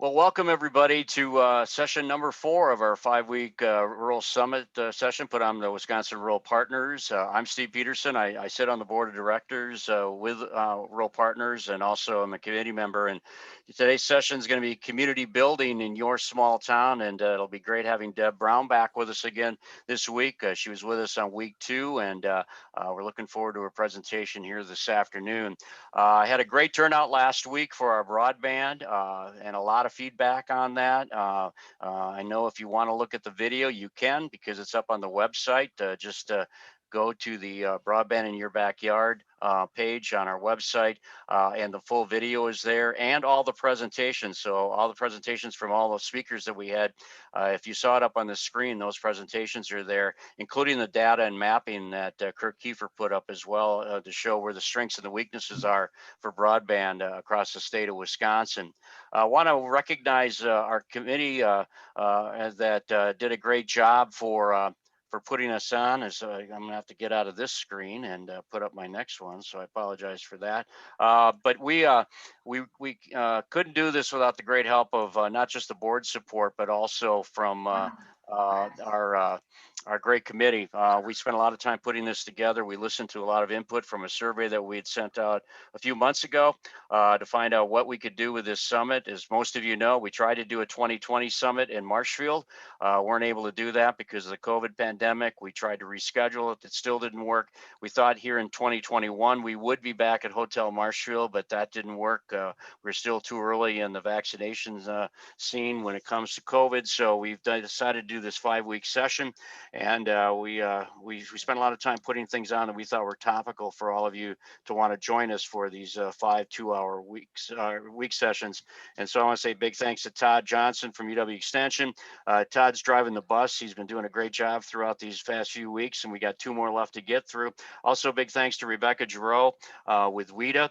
Well, welcome everybody to session number 4 of our 5-week Rural Summit session put on the Wisconsin Rural Partners. I'm Steve Peterson. I sit on the board of directors with Rural Partners, and also I'm a committee member. And today's session is going to be community building in your small town, and it'll be great having Deb Brown back with us again this week. She was with us on week 2, and we're looking forward to her presentation here this afternoon. I had a great turnout last week for our broadband, and a lot of feedback on that. I know if you want to look at the video, you can, because it's up on the website. Just go to the Broadband in Your Backyard page on our website, and the full video is there, and all the presentations. So all the presentations from all the speakers that we had, if you saw it up on the screen, those presentations are there, including the data and mapping that Kirk Kiefer put up as well, to show where the strengths and the weaknesses are for broadband across the state of Wisconsin. I want to recognize our committee that did a great job for putting us on. As I'm gonna have to get out of this screen and put up my next one, so I apologize for that. But we couldn't do this without the great help of not just the board support, but also from our great committee. We spent a lot of time putting this together. We listened to a lot of input from a survey that we had sent out a few months ago to find out what we could do with this summit. As most of you know, we tried to do a 2020 summit in Marshfield. Weren't able to do that because of the COVID pandemic. We tried to reschedule it. It still didn't work. We thought here in 2021 we would be back at Hotel Marshfield, but that didn't work. We're still too early in the vaccinations scene when it comes to COVID. So we've decided to do this 5-week session, and we spent a lot of time putting things on that we thought were topical for all of you to want to join us for these 5 2-hour week sessions. And so I want to say big thanks to Todd Johnson from UW Extension. Todd's driving the bus. He's been doing a great job throughout these past few weeks, and we got 2 more left to get through. Also, big thanks to Rebecca Giroux with WIDA.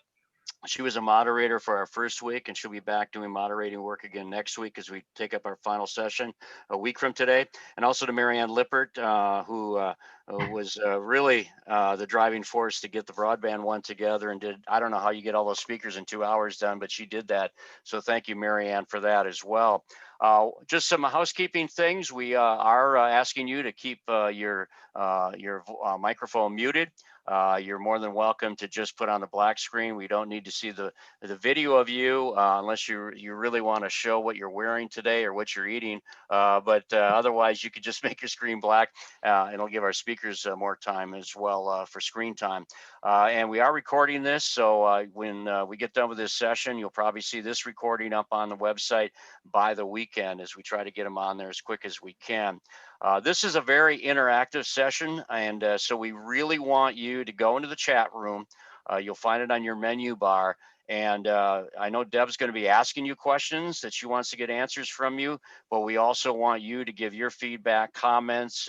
She was a moderator for our first week, and she'll be back doing moderating work again next week as we take up our final session a week from today. And also to Marianne Lippert, who was really the driving force to get the broadband one together, and I don't know how you get all those speakers in 2 hours done, but she did that. So thank you, Marianne, for that as well. Just some housekeeping things. We are asking you to keep your microphone muted. You're more than welcome to just put on the black screen. We don't need to see the video of you unless you really want to show what you're wearing today or what you're eating. But otherwise, you could just make your screen black. It'll give our speakers more time as well for screen time. And we are recording this, so when we get done with this session, you'll probably see this recording up on the website by the weekend as we try to get them on there as quick as we can. This is a very interactive session, and so we really want you to go into the chat room. You'll find it on your menu bar. And I know Deb's going to be asking you questions that she wants to get answers from you, but we also want you to give your feedback, comments,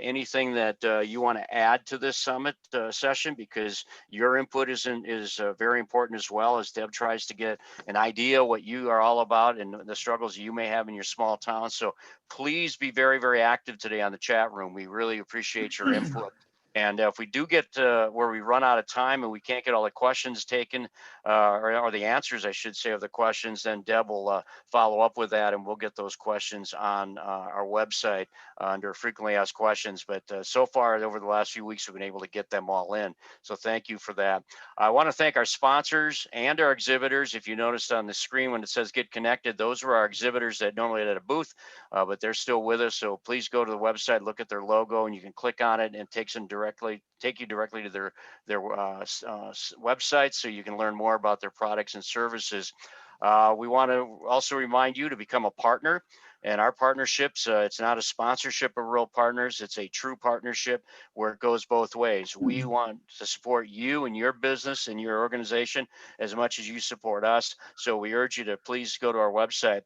anything that you want to add to this summit session, because your input is very important as well, as Deb tries to get an idea what you are all about and the struggles you may have in your small town. So please be very, very active today on the chat room. We really appreciate your input. And if we do get where we run out of time and we can't get all the questions taken, or the answers, I should say, of the questions, then Deb will follow up with that, and we'll get those questions on our website under frequently asked questions. But so far, over the last few weeks, we've been able to get them all in. So thank you for that. I want to thank our sponsors and our exhibitors. If you noticed on the screen when it says get connected, those were our exhibitors that normally had a booth, but they're still with us. So please go to the website, look at their logo, and you can click on it, and it take you directly to their website, so you can learn more about their products and services. We want to also remind you to become a partner. And our partnerships, it's not a sponsorship of Rural Partners. It's a true partnership where it goes both ways. We want to support you and your business and your organization as much as you support us. So we urge you to please go to our website,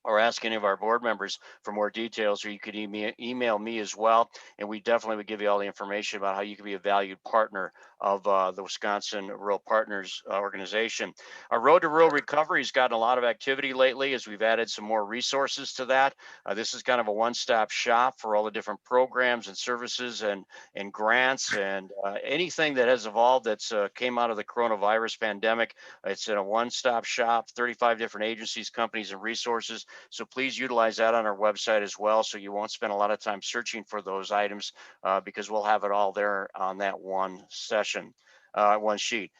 or ask any of our board members for more details, or you could email me as well. And we definitely would give you all the information about how you can be a valued partner of the Wisconsin Rural Partners organization. Our Road to Rural Recovery has gotten a lot of activity lately as we've added some more resources to that. This is kind of a one-stop shop for all the different programs and services and grants and anything that has evolved that's came out of the coronavirus pandemic. It's in a one-stop shop, 35 different agencies, companies, and resources. So please utilize that on our website as well, so you won't spend a lot of time searching for those items because we'll have it all there on that one session, one sheet.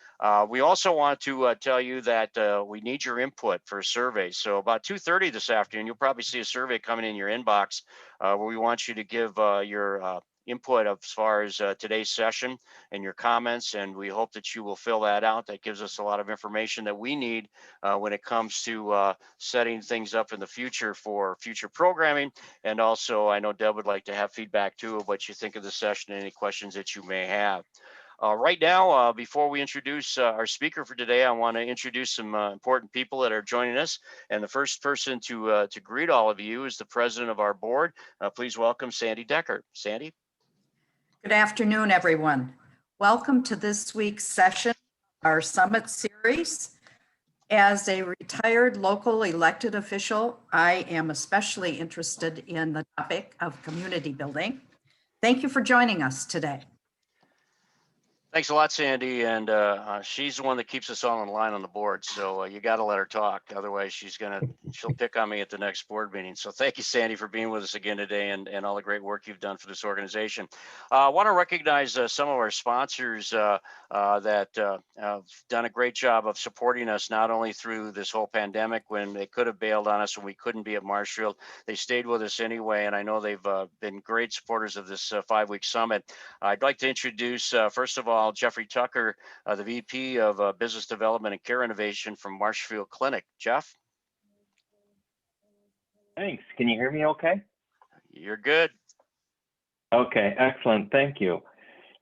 We also want to tell you that we need your input for a survey. So about 2:30 this afternoon, you'll probably see a survey coming in your inbox where we want you to give your input as far as today's session and your comments, and we hope that you will fill that out. That gives us a lot of information that we need when it comes to setting things up in the future for future programming. And also, I know Deb would like to have feedback too of what you think of the session and any questions that you may have. Right now, before we introduce our speaker for today, I want to introduce some important people that are joining us. And the first person to greet all of you is the president of our board. Please welcome Sandy Decker. Sandy. Good afternoon, everyone. Welcome to this week's session, our summit series. As a retired local elected official, I am especially interested in the topic of community building. Thank you for joining us today. Thanks a lot, Sandy. And she's the one that keeps us all in line on the board. So you got to let her talk. Otherwise, she'll pick on me at the next board meeting. So thank you, Sandy, for being with us again today and all the great work you've done for this organization. I want to recognize some of our sponsors that have done a great job of supporting us, not only through this whole pandemic when they could have bailed on us when we couldn't be at Marshfield. They stayed with us anyway. And I know they've been great supporters of this 5-week summit. I'd like to introduce, first of all, Jeffrey Tucker, the VP of Business Development and Care Innovation from Marshfield Clinic. Jeff? Thanks. Can you hear me okay? You're good. Okay, excellent. Thank you.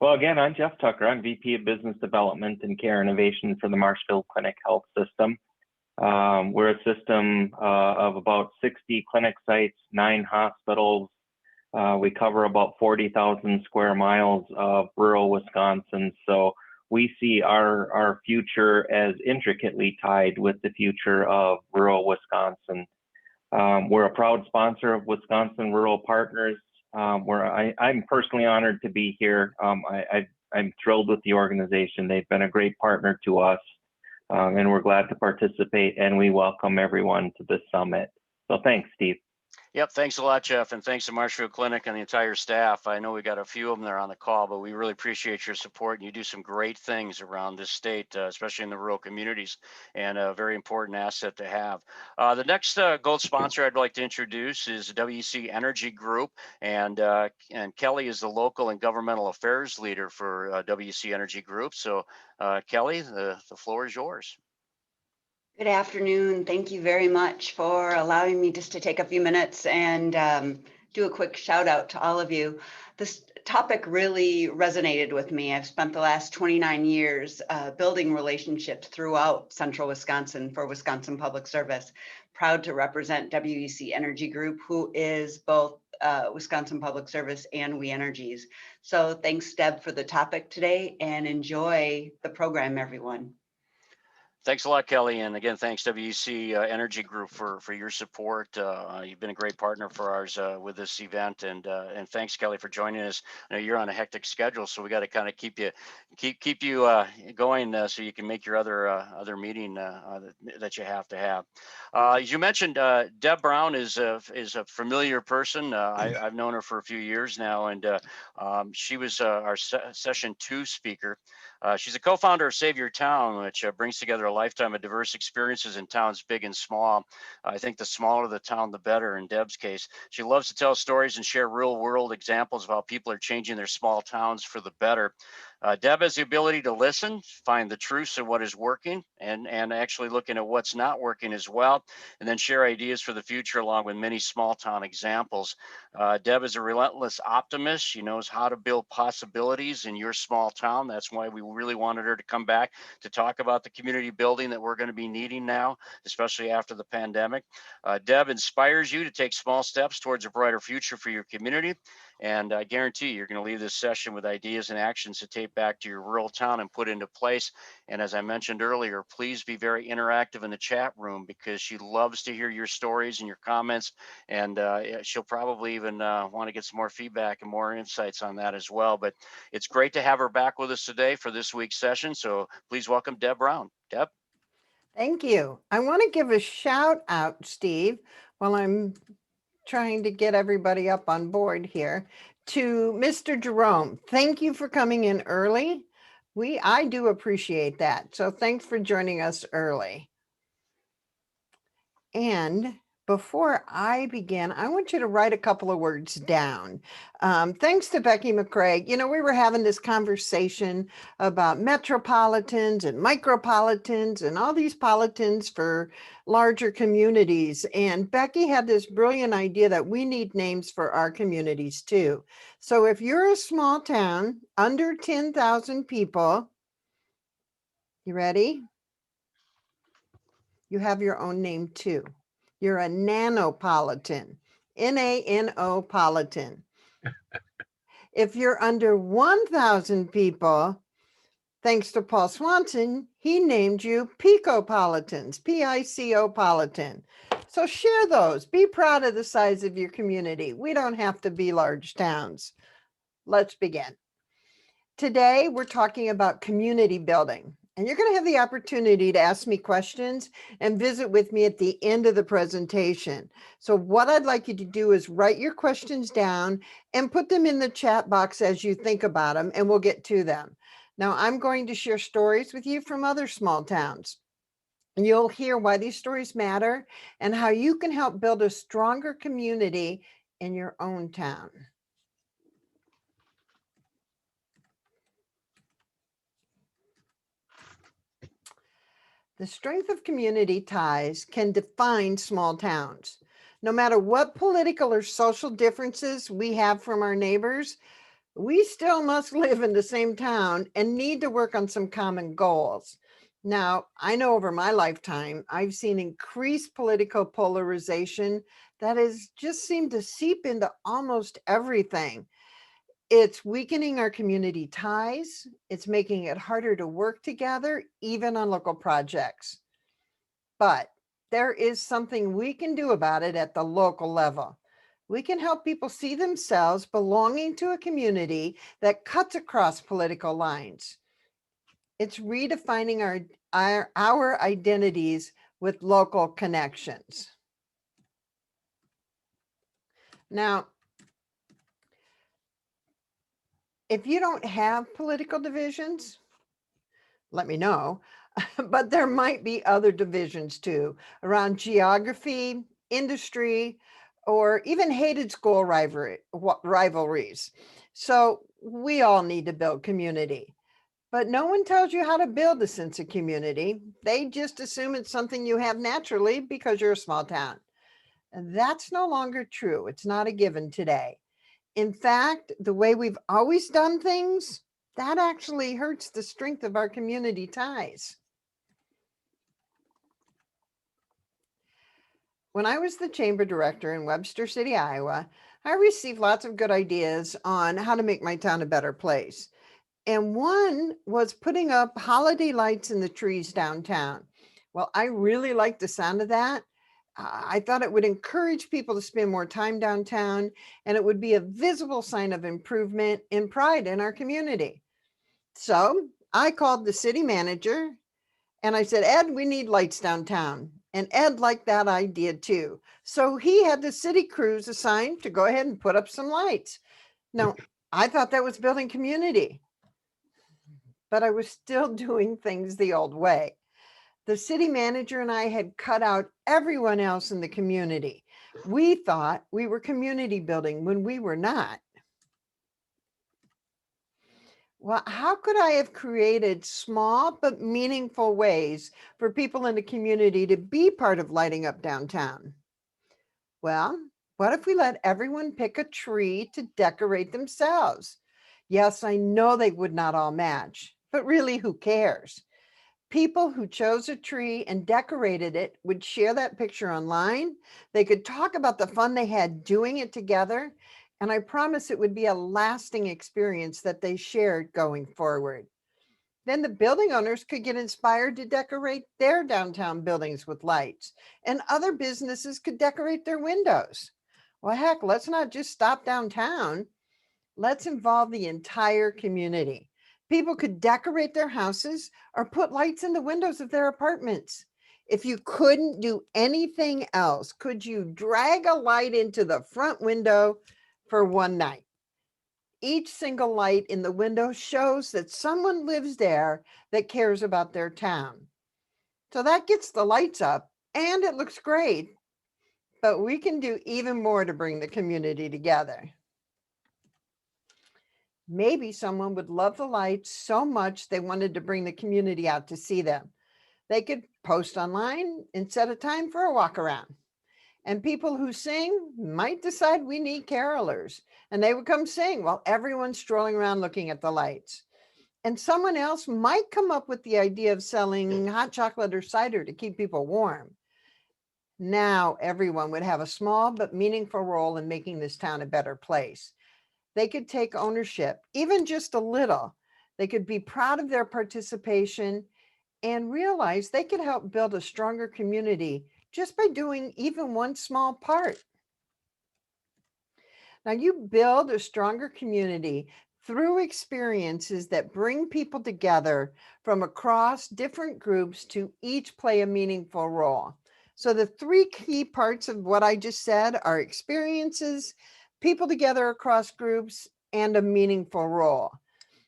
Well, again, I'm Jeff Tucker. I'm VP of Business Development and Care Innovation for the Marshfield Clinic Health System. We're a system of about 60 clinic sites, 9 hospitals. We cover about 40,000 square miles of rural Wisconsin. So we see our future as intricately tied with the future of rural Wisconsin. We're a proud sponsor of Wisconsin Rural Partners, where I'm personally honored to be here. I'm thrilled with the organization. They've been a great partner to us, and we're glad to participate, and we welcome everyone to this summit. So thanks, Steve. Yep, thanks a lot, Jeff, and thanks to Marshfield Clinic and the entire staff. I know we got a few of them there on the call, but we really appreciate your support, and you do some great things around this state, especially in the rural communities, and a very important asset to have. The next gold sponsor I'd like to introduce is WEC Energy Group, and Kelly is the local and governmental affairs leader for WEC Energy Group. So, Kelly, the floor is yours. Good afternoon. Thank you very much for allowing me just to take a few minutes and do a quick shout out to all of you. This topic really resonated with me. I've spent the last 29 years building relationships throughout central Wisconsin for Wisconsin Public Service. Proud to represent WEC Energy Group, who is both Wisconsin Public Service and We Energies. So thanks, Deb, for the topic today, and enjoy the program, everyone. Thanks a lot, Kelly. And again, thanks WEC Energy Group for your support. You've been a great partner for ours with this event. And thanks, Kelly, for joining us. I know you're on a hectic schedule, so we got to kind of keep you going so you can make your other meeting that you have to have. As you mentioned, Deb Brown is a familiar person. I've known her for a few years now, and she was our session 2 speaker. She's a co-founder of Save Your Town, which brings together a lifetime of diverse experiences in towns big and small. I think the smaller the town, the better in Deb's case. She loves to tell stories and share real world examples of how people are changing their small towns for the better. Deb has the ability to listen, find the truths of what is working, and actually looking at what's not working as well, and then share ideas for the future along with many small town examples. Deb is a relentless optimist. She knows how to build possibilities in your small town. That's why we really wanted her to come back to talk about the community building that we're going to be needing now, especially after the pandemic. Deb inspires you to take small steps towards a brighter future for your community. And I guarantee you're going to leave this session with ideas and actions to take back to your rural town and put into place. And as I mentioned earlier, please be very interactive in the chat room because she loves to hear your stories and your comments. And she'll probably even want to get some more feedback and more insights on that as well. But it's great to have her back with us today for this week's session. So please welcome Deb Brown. Deb. Thank you. I want to give a shout out, Steve, while I'm trying to get everybody up on board here, to Mr. Jerome. Thank you for coming in early. I do appreciate that. So thanks for joining us early. And before I begin, I want you to write a couple of words down. Thanks to Becky McCraig. You know, we were having this conversation about metropolitans and micropolitans and all these politins for larger communities. And Becky had this brilliant idea that we need names for our communities too. So if you're a small town under 10,000 people, you ready? You have your own name too. You're a nanopolitan, N-A-N-O-politan. If you're under 1,000 people, thanks to Paul Swanson, he named you picopolitans, P-I-C-O-politan. So share those. Be proud of the size of your community. We don't have to be large towns. Let's begin. Today, we're talking about community building. And you're going to have the opportunity to ask me questions and visit with me at the end of the presentation. So what I'd like you to do is write your questions down and put them in the chat box as you think about them, and we'll get to them. Now, I'm going to share stories with you from other small towns. And you'll hear why these stories matter and how you can help build a stronger community in your own town. The strength of community ties can define small towns. No matter what political or social differences we have from our neighbors, we still must live in the same town and need to work on some common goals. Now, I know over my lifetime, I've seen increased political polarization that has just seemed to seep into almost everything. It's weakening our community ties. It's making it harder to work together, even on local projects. But there is something we can do about it at the local level. We can help people see themselves belonging to a community that cuts across political lines. It's redefining our identities with local connections. Now, if you don't have political divisions, let me know, but there might be other divisions too around geography, industry, or even hated school rivalries. So we all need to build community, but no one tells you how to build a sense of community. They just assume it's something you have naturally because you're a small town. And that's no longer true. It's not a given today. In fact, the way we've always done things, that actually hurts the strength of our community ties. When I was the chamber director in Webster City, Iowa, I received lots of good ideas on how to make my town a better place. And one was putting up holiday lights in the trees downtown. Well, I really liked the sound of that. I thought it would encourage people to spend more time downtown, and it would be a visible sign of improvement and pride in our community. So I called the city manager and I said, Ed, we need lights downtown. And Ed liked that idea too. So he had the city crews assigned to go ahead and put up some lights. Now, I thought that was building community, but I was still doing things the old way. The city manager and I had cut out everyone else in the community. We thought we were community building when we were not. Well, how could I have created small but meaningful ways for people in the community to be part of lighting up downtown? Well, what if we let everyone pick a tree to decorate themselves? Yes, I know they would not all match, but really, who cares? People who chose a tree and decorated it would share that picture online. They could talk about the fun they had doing it together. And I promise it would be a lasting experience that they shared going forward. Then the building owners could get inspired to decorate their downtown buildings with lights, and other businesses could decorate their windows. Well, heck, let's not just stop downtown. Let's involve the entire community. People could decorate their houses or put lights in the windows of their apartments. If you couldn't do anything else, could you drag a light into the front window for one night? Each single light in the window shows that someone lives there that cares about their town. So that gets the lights up and it looks great, but we can do even more to bring the community together. Maybe someone would love the lights so much they wanted to bring the community out to see them. They could post online and set a time for a walk around. And people who sing might decide we need carolers, and they would come sing while everyone's strolling around looking at the lights. And someone else might come up with the idea of selling hot chocolate or cider to keep people warm. Now everyone would have a small but meaningful role in making this town a better place. They could take ownership, even just a little. They could be proud of their participation and realize they could help build a stronger community just by doing even one small part. Now, you build a stronger community through experiences that bring people together from across different groups to each play a meaningful role. So the three key parts of what I just said are experiences, people together across groups, and a meaningful role.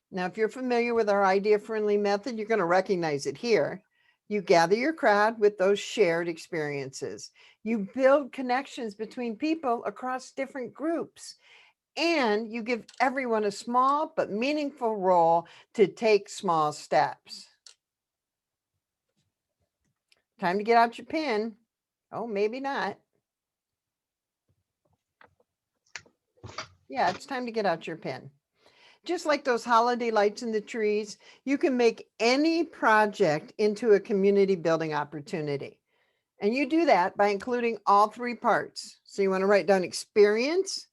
Now, if you're familiar with our idea-friendly method, you're going to recognize it here. You gather your crowd with those shared experiences. You build connections between people across different groups. And you give everyone a small but meaningful role to take small steps. Time to get out your pen. Oh, maybe not. Yeah, it's time to get out your pen. Just like those holiday lights in the trees, you can make any project into a community building opportunity. And you do that by including all three parts. So you want to write down experience,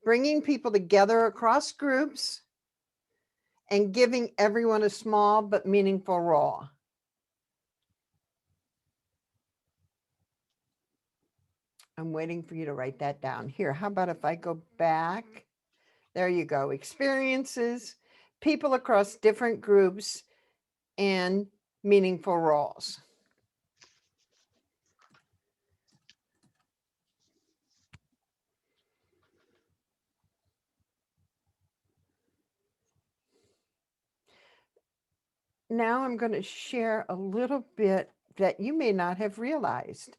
bringing people together across groups, and giving everyone a small but meaningful role. I'm waiting for you to write that down. Here, how about if I go back? There you go. Experiences, people across different groups, and meaningful roles. Now I'm going to share a little bit that you may not have realized.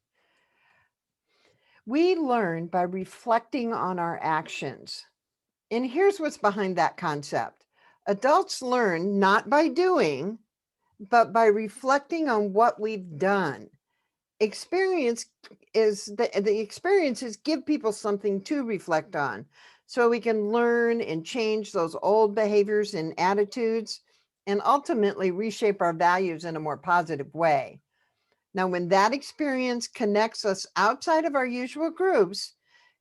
We learn by reflecting on our actions. And here's what's behind that concept. Adults learn not by doing, but by reflecting on what we've done. Experience is the experiences give people something to reflect on, so we can learn and change those old behaviors and attitudes and ultimately reshape our values in a more positive way. Now, when that experience connects us outside of our usual groups,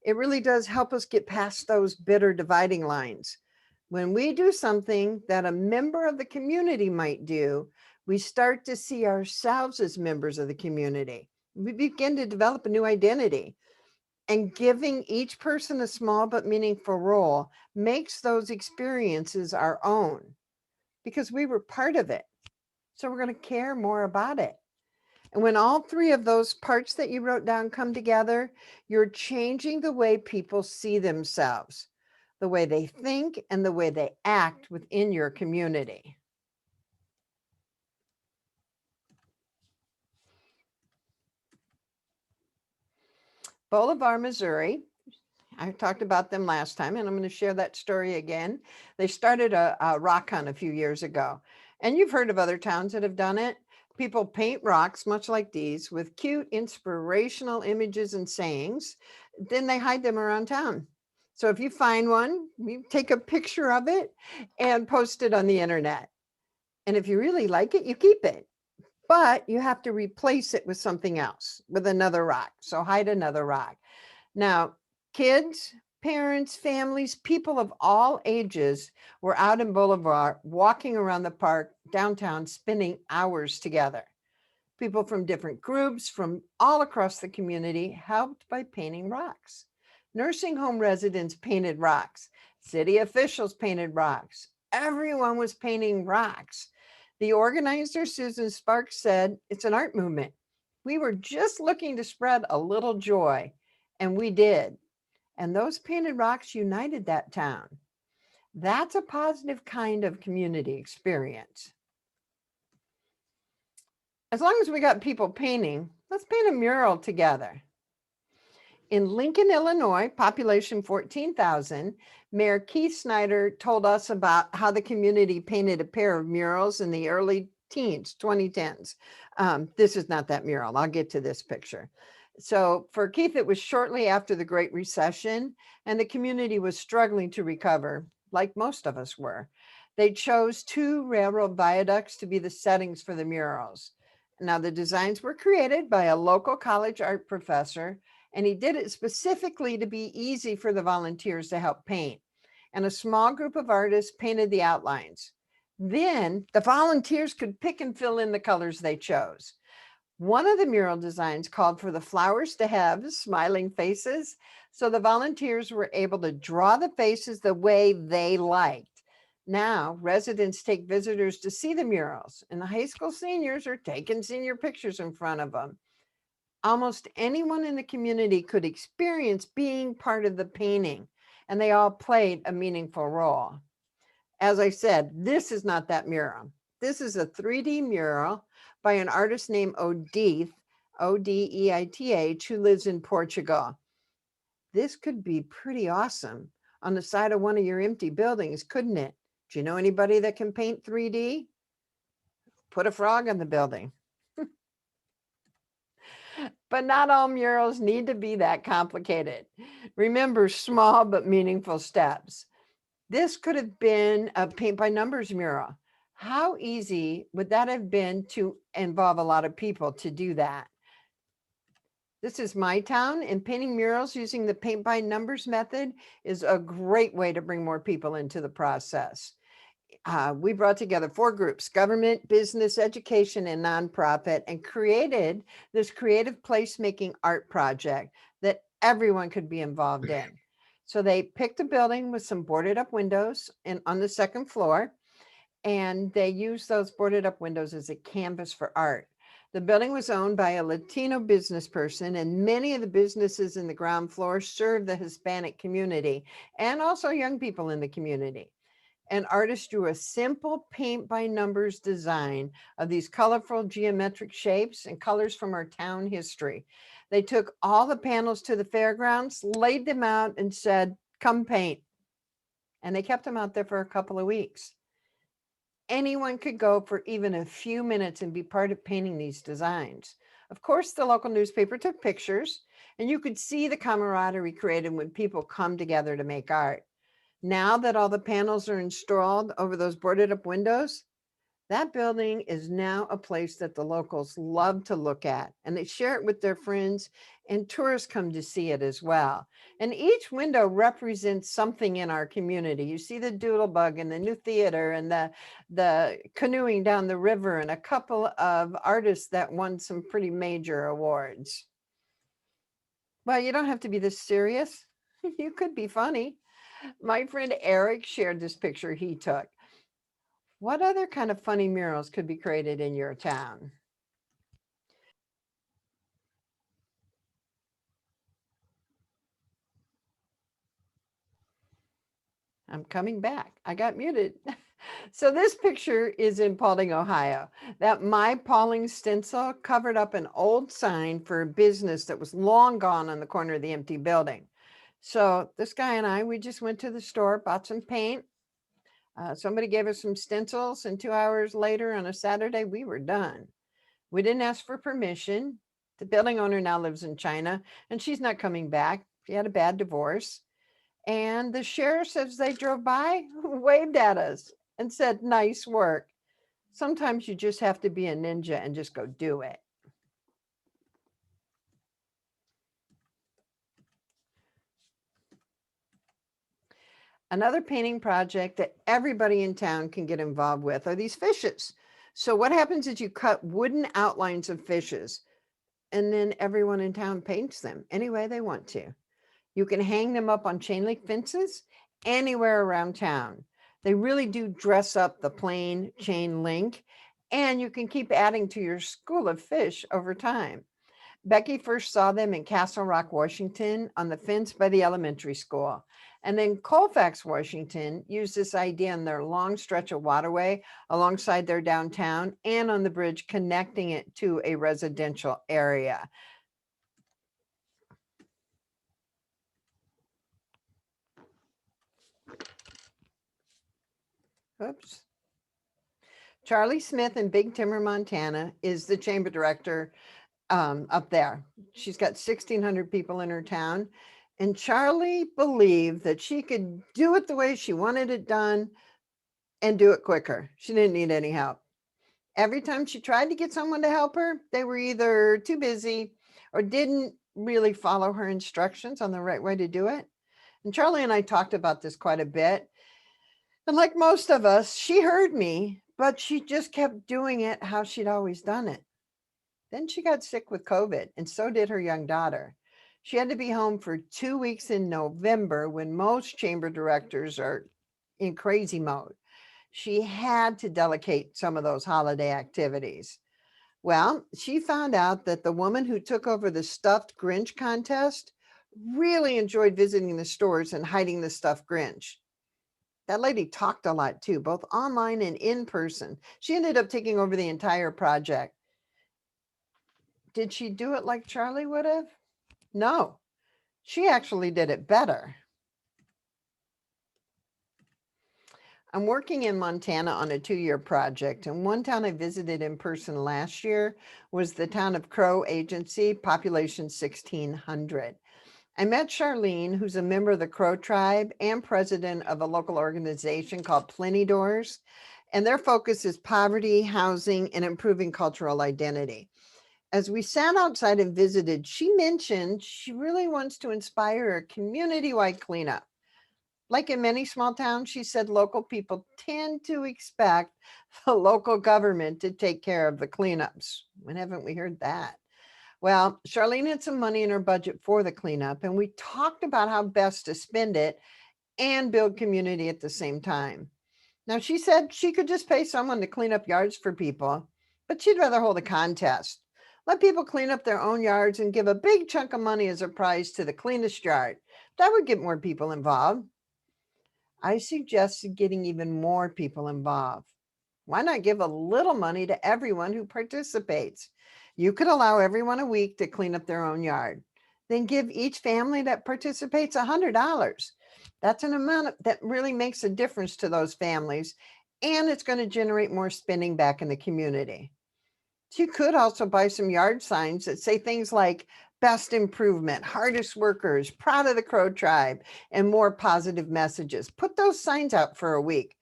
it really does help us get past those bitter dividing lines. When we do something that a member of the community might do, we start to see ourselves as members of the community. We begin to develop a new identity. And giving each person a small but meaningful role makes those experiences our own because we were part of it. So we're going to care more about it. And when all three of those parts that you wrote down come together, you're changing the way people see themselves, the way they think, and the way they act within your community. Bolivar, Missouri. I talked about them last time, and I'm going to share that story again. They started a rock hunt a few years ago, and you've heard of other towns that have done it. People paint rocks, much like these, with cute inspirational images and sayings. Then they hide them around town. So if you find one, you take a picture of it and post it on the internet. And if you really like it, you keep it. But you have to replace it with something else, with another rock. So hide another rock. Now, kids, parents, families, people of all ages were out in Boulevard walking around the park downtown, spending hours together. People from different groups from all across the community helped by painting rocks. Nursing home residents painted rocks. City officials painted rocks. Everyone was painting rocks. The organizer, Susan Sparks, said, "It's an art movement. We were just looking to spread a little joy, and we did. And those painted rocks united that town." That's a positive kind of community experience. As long as we got people painting, let's paint a mural together. In Lincoln, Illinois, population 14,000, Mayor Keith Snyder told us about how the community painted a pair of murals in the early teens, 2010s. This is not that mural. I'll get to this picture. So for Keith, it was shortly after the Great Recession, and the community was struggling to recover, like most of us were. They chose 2 railroad viaducts to be the settings for the murals. Now, the designs were created by a local college art professor, and he did it specifically to be easy for the volunteers to help paint. And a small group of artists painted the outlines. Then the volunteers could pick and fill in the colors they chose. One of the mural designs called for the flowers to have smiling faces, so the volunteers were able to draw the faces the way they liked. Now, residents take visitors to see the murals, and the high school seniors are taking senior pictures in front of them. Almost anyone in the community could experience being part of the painting, and they all played a meaningful role. As I said, this is not that mural. This is a 3D mural by an artist named Odeith, Odeith, who lives in Portugal. This could be pretty awesome on the side of one of your empty buildings, couldn't it? Do you know anybody that can paint 3D? Put a frog on the building. But not all murals need to be that complicated. Remember, small but meaningful steps. This could have been a paint by numbers mural. How easy would that have been to involve a lot of people to do that? This is my town, and painting murals using the paint by numbers method is a great way to bring more people into the process. We brought together 4 groups: government, business, education, and nonprofit, and created this creative placemaking art project that everyone could be involved in. So they picked a building with some boarded up windows on the 2nd floor, and they used those boarded up windows as a canvas for art. The building was owned by a Latino business person, and many of the businesses in the ground floor served the Hispanic community and also young people in the community. An artist drew a simple paint by numbers design of these colorful geometric shapes and colors from our town history. They took all the panels to the fairgrounds, laid them out, and said, "Come paint." And they kept them out there for a couple of weeks. Anyone could go for even a few minutes and be part of painting these designs. Of course, the local newspaper took pictures, and you could see the camaraderie created when people come together to make art. Now that all the panels are installed over those boarded up windows, that building is now a place that the locals love to look at, and they share it with their friends, and tourists come to see it as well. And each window represents something in our community. You see the doodlebug and the new theater and the canoeing down the river and a couple of artists that won some pretty major awards. Well, you don't have to be this serious. You could be funny. My friend Eric shared this picture he took. What other kind of funny murals could be created in your town? I'm coming back. I got muted. So this picture is in Paulding, Ohio. That My Paulding stencil covered up an old sign for a business that was long gone on the corner of the empty building. So this guy and I, we just went to the store, bought some paint. Somebody gave us some stencils, and 2 hours later on a Saturday, we were done. We didn't ask for permission. The building owner now lives in China, and she's not coming back. She had a bad divorce. And the sheriffs, as they drove by, waved at us and said, "Nice work." Sometimes you just have to be a ninja and just go do it. Another painting project that everybody in town can get involved with are these fishes. So what happens is you cut wooden outlines of fishes, and then everyone in town paints them any way they want to. You can hang them up on chain link fences anywhere around town. They really do dress up the plain chain link, and you can keep adding to your school of fish over time. Becky first saw them in Castle Rock, Washington, on the fence by the elementary school. And then Colfax, Washington, used this idea in their long stretch of waterway alongside their downtown and on the bridge connecting it to a residential area. Oops. Charlie Smith in Big Timber, Montana is the chamber director up there. She's got 1,600 people in her town. And Charlie believed that she could do it the way she wanted it done and do it quicker. She didn't need any help. Every time she tried to get someone to help her, they were either too busy or didn't really follow her instructions on the right way to do it. And Charlie and I talked about this quite a bit. And like most of us, she heard me, but she just kept doing it how she'd always done it. Then she got sick with COVID, and so did her young daughter. She had to be home for 2 weeks in November when most chamber directors are in crazy mode. She had to delegate some of those holiday activities. Well, she found out that the woman who took over the stuffed Grinch contest really enjoyed visiting the stores and hiding the stuffed Grinch. That lady talked a lot too, both online and in person. She ended up taking over the entire project. Did she do it like Charlie would have? No, she actually did it better. I'm working in Montana on a 2-year project, and one town I visited in person last year was the town of Crow Agency, population 1,600. I met Charlene, who's a member of the Crow tribe and president of a local organization called Plenty Doors, and their focus is poverty, housing, and improving cultural identity. As we sat outside and visited, she mentioned she really wants to inspire a community-wide cleanup. Like in many small towns, she said local people tend to expect the local government to take care of the cleanups. When haven't we heard that? Well, Charlene had some money in her budget for the cleanup, and we talked about how best to spend it and build community at the same time. Now, she said she could just pay someone to clean up yards for people, but she'd rather hold a contest. Let people clean up their own yards and give a big chunk of money as a prize to the cleanest yard. That would get more people involved. I suggested getting even more people involved. Why not give a little money to everyone who participates? You could allow everyone a week to clean up their own yard. Then give each family that participates $100. That's an amount that really makes a difference to those families, and it's going to generate more spending back in the community. You could also buy some yard signs that say things like best improvement, hardest workers, proud of the Crow tribe, and more positive messages. Put those signs out for a week.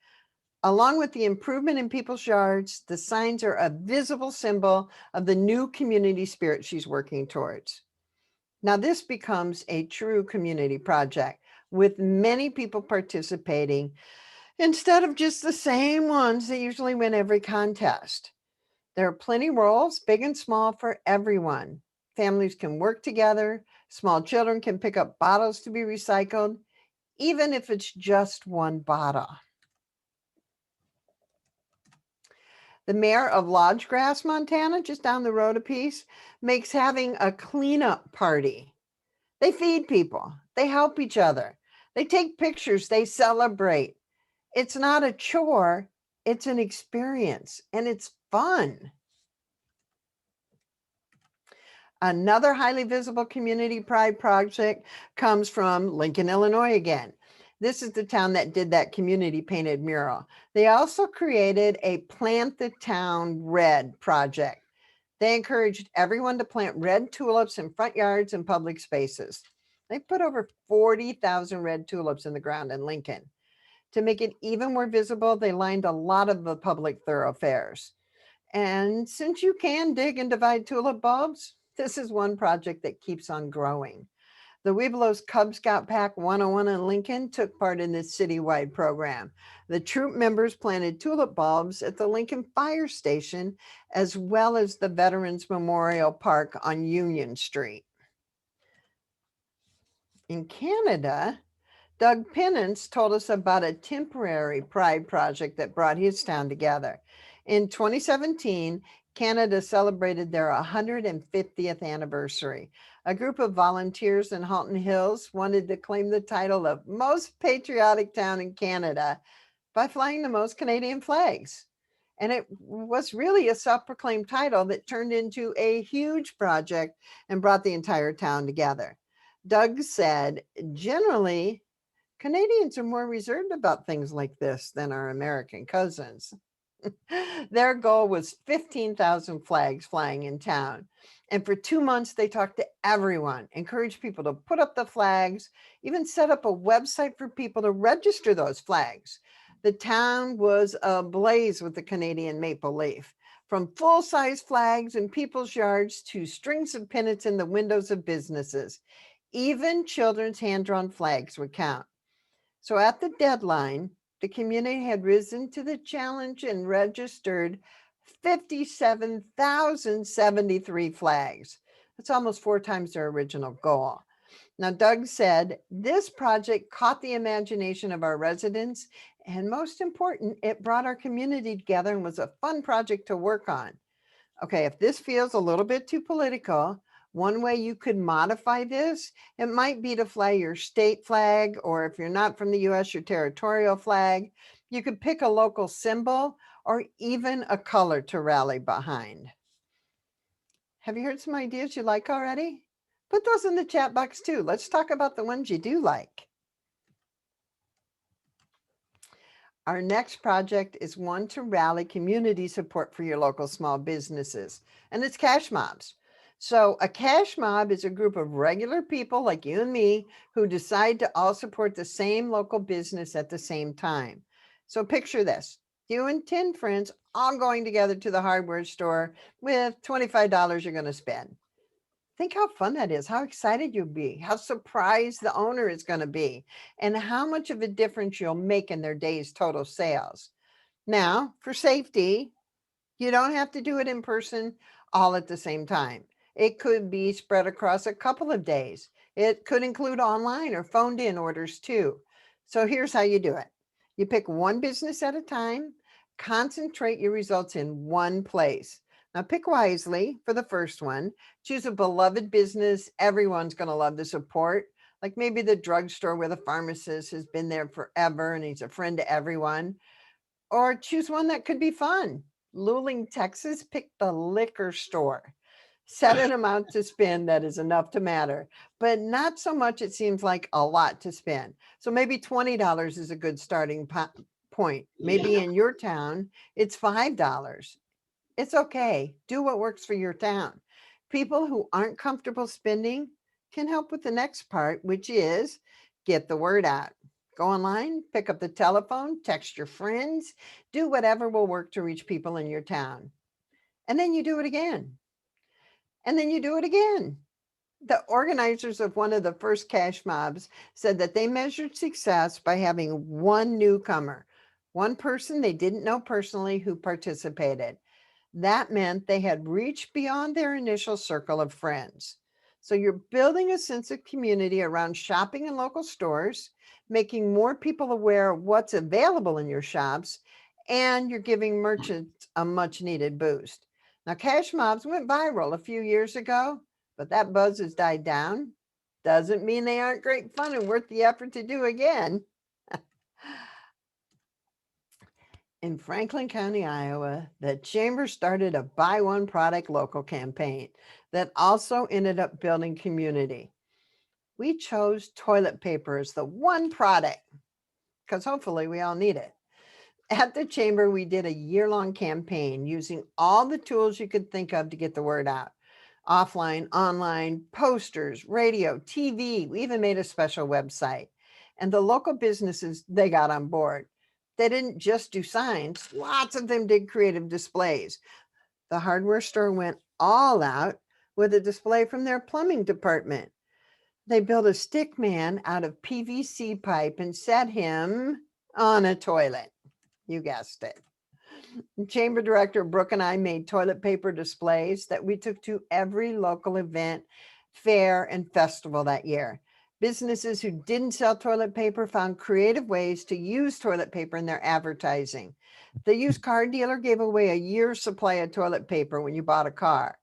Along with the improvement in people's yards, the signs are a visible symbol of the new community spirit she's working towards. Now, this becomes a true community project with many people participating instead of just the same ones that usually win every contest. There are plenty roles, big and small, for everyone. Families can work together. Small children can pick up bottles to be recycled, even if it's just one bottle. The mayor of Lodgegrass, Montana, just down the road a piece, makes having a cleanup party. They feed people. They help each other. They take pictures. They celebrate. It's not a chore. It's an experience, and it's fun. Another highly visible community pride project comes from Lincoln, Illinois again. This is the town that did that community painted mural. They also created a Plant the Town Red project. They encouraged everyone to plant red tulips in front yards and public spaces. They put over 40,000 red tulips in the ground in Lincoln. To make it even more visible, they lined a lot of the public thoroughfares. And since you can dig and divide tulip bulbs, this is one project that keeps on growing. The Webelos Cub Scout Pack 101 in Lincoln took part in this citywide program. The troop members planted tulip bulbs at the Lincoln Fire Station, as well as the Veterans Memorial Park on Union Street. In Canada, Doug Penance told us about a temporary pride project that brought his town together. In 2017, Canada celebrated their 150th anniversary. A group of volunteers in Halton Hills wanted to claim the title of most patriotic town in Canada by flying the most Canadian flags. And it was really a self-proclaimed title that turned into a huge project and brought the entire town together. Doug said, generally, Canadians are more reserved about things like this than our American cousins. Their goal was 15,000 flags flying in town. And for 2 months, they talked to everyone, encouraged people to put up the flags, even set up a website for people to register those flags. The town was ablaze with the Canadian maple leaf, from full-size flags in people's yards to strings of pennants in the windows of businesses. Even children's hand-drawn flags would count. So at the deadline, the community had risen to the challenge and registered 57,073 flags. That's almost 4 times their original goal. Now, Doug said, this project caught the imagination of our residents, and most important, it brought our community together and was a fun project to work on. Okay, if this feels a little bit too political, one way you could modify this, it might be to fly your state flag, or if you're not from the US, your territorial flag. You could pick a local symbol or even a color to rally behind. Have you heard some ideas you like already? Put those in the chat box too. Let's talk about the ones you do like. Our next project is one to rally community support for your local small businesses, and it's cash mobs. So a cash mob is a group of regular people like you and me who decide to all support the same local business at the same time. So picture this, you and 10 friends all going together to the hardware store with $25 you're going to spend. Think how fun that is, how excited you'll be, how surprised the owner is going to be, and how much of a difference you'll make in their day's total sales. Now, for safety, you don't have to do it in person all at the same time. It could be spread across a couple of days. It could include online or phoned in orders too. So here's how you do it. You pick one business at a time, concentrate your results in one place. Now pick wisely for the first one. Choose a beloved business everyone's going to love to support, like maybe the drugstore where the pharmacist has been there forever and he's a friend to everyone. Or choose one that could be fun. Luling, Texas picked the liquor store. Set an amount to spend that is enough to matter, but not so much it seems like a lot to spend. So maybe $20 is a good starting point. Maybe in your town, it's $5. It's okay. Do what works for your town. People who aren't comfortable spending can help with the next part, which is get the word out. Go online, pick up the telephone, text your friends, do whatever will work to reach people in your town. And then you do it again. And then you do it again. The organizers of one of the first cash mobs said that they measured success by having one newcomer, one person they didn't know personally who participated. That meant they had reached beyond their initial circle of friends. So you're building a sense of community around shopping in local stores, making more people aware of what's available in your shops, and you're giving merchants a much needed boost. Now, cash mobs went viral a few years ago, but that buzz has died down. Doesn't mean they aren't great fun and worth the effort to do again. In Franklin County, Iowa, the chamber started a buy one product local campaign that also ended up building community. We chose toilet paper as the one product because hopefully we all need it. At the chamber, we did a year-long campaign using all the tools you could think of to get the word out. Offline, online, posters, radio, TV. We even made a special website. And the local businesses, they got on board. They didn't just do signs. Lots of them did creative displays. The hardware store went all out with a display from their plumbing department. They built a stick man out of PVC pipe and set him on a toilet. You guessed it. Chamber Director Brooke and I made toilet paper displays that we took to every local event, fair, and festival that year. Businesses who didn't sell toilet paper found creative ways to use toilet paper in their advertising. The used car dealer gave away a year's supply of toilet paper when you bought a car.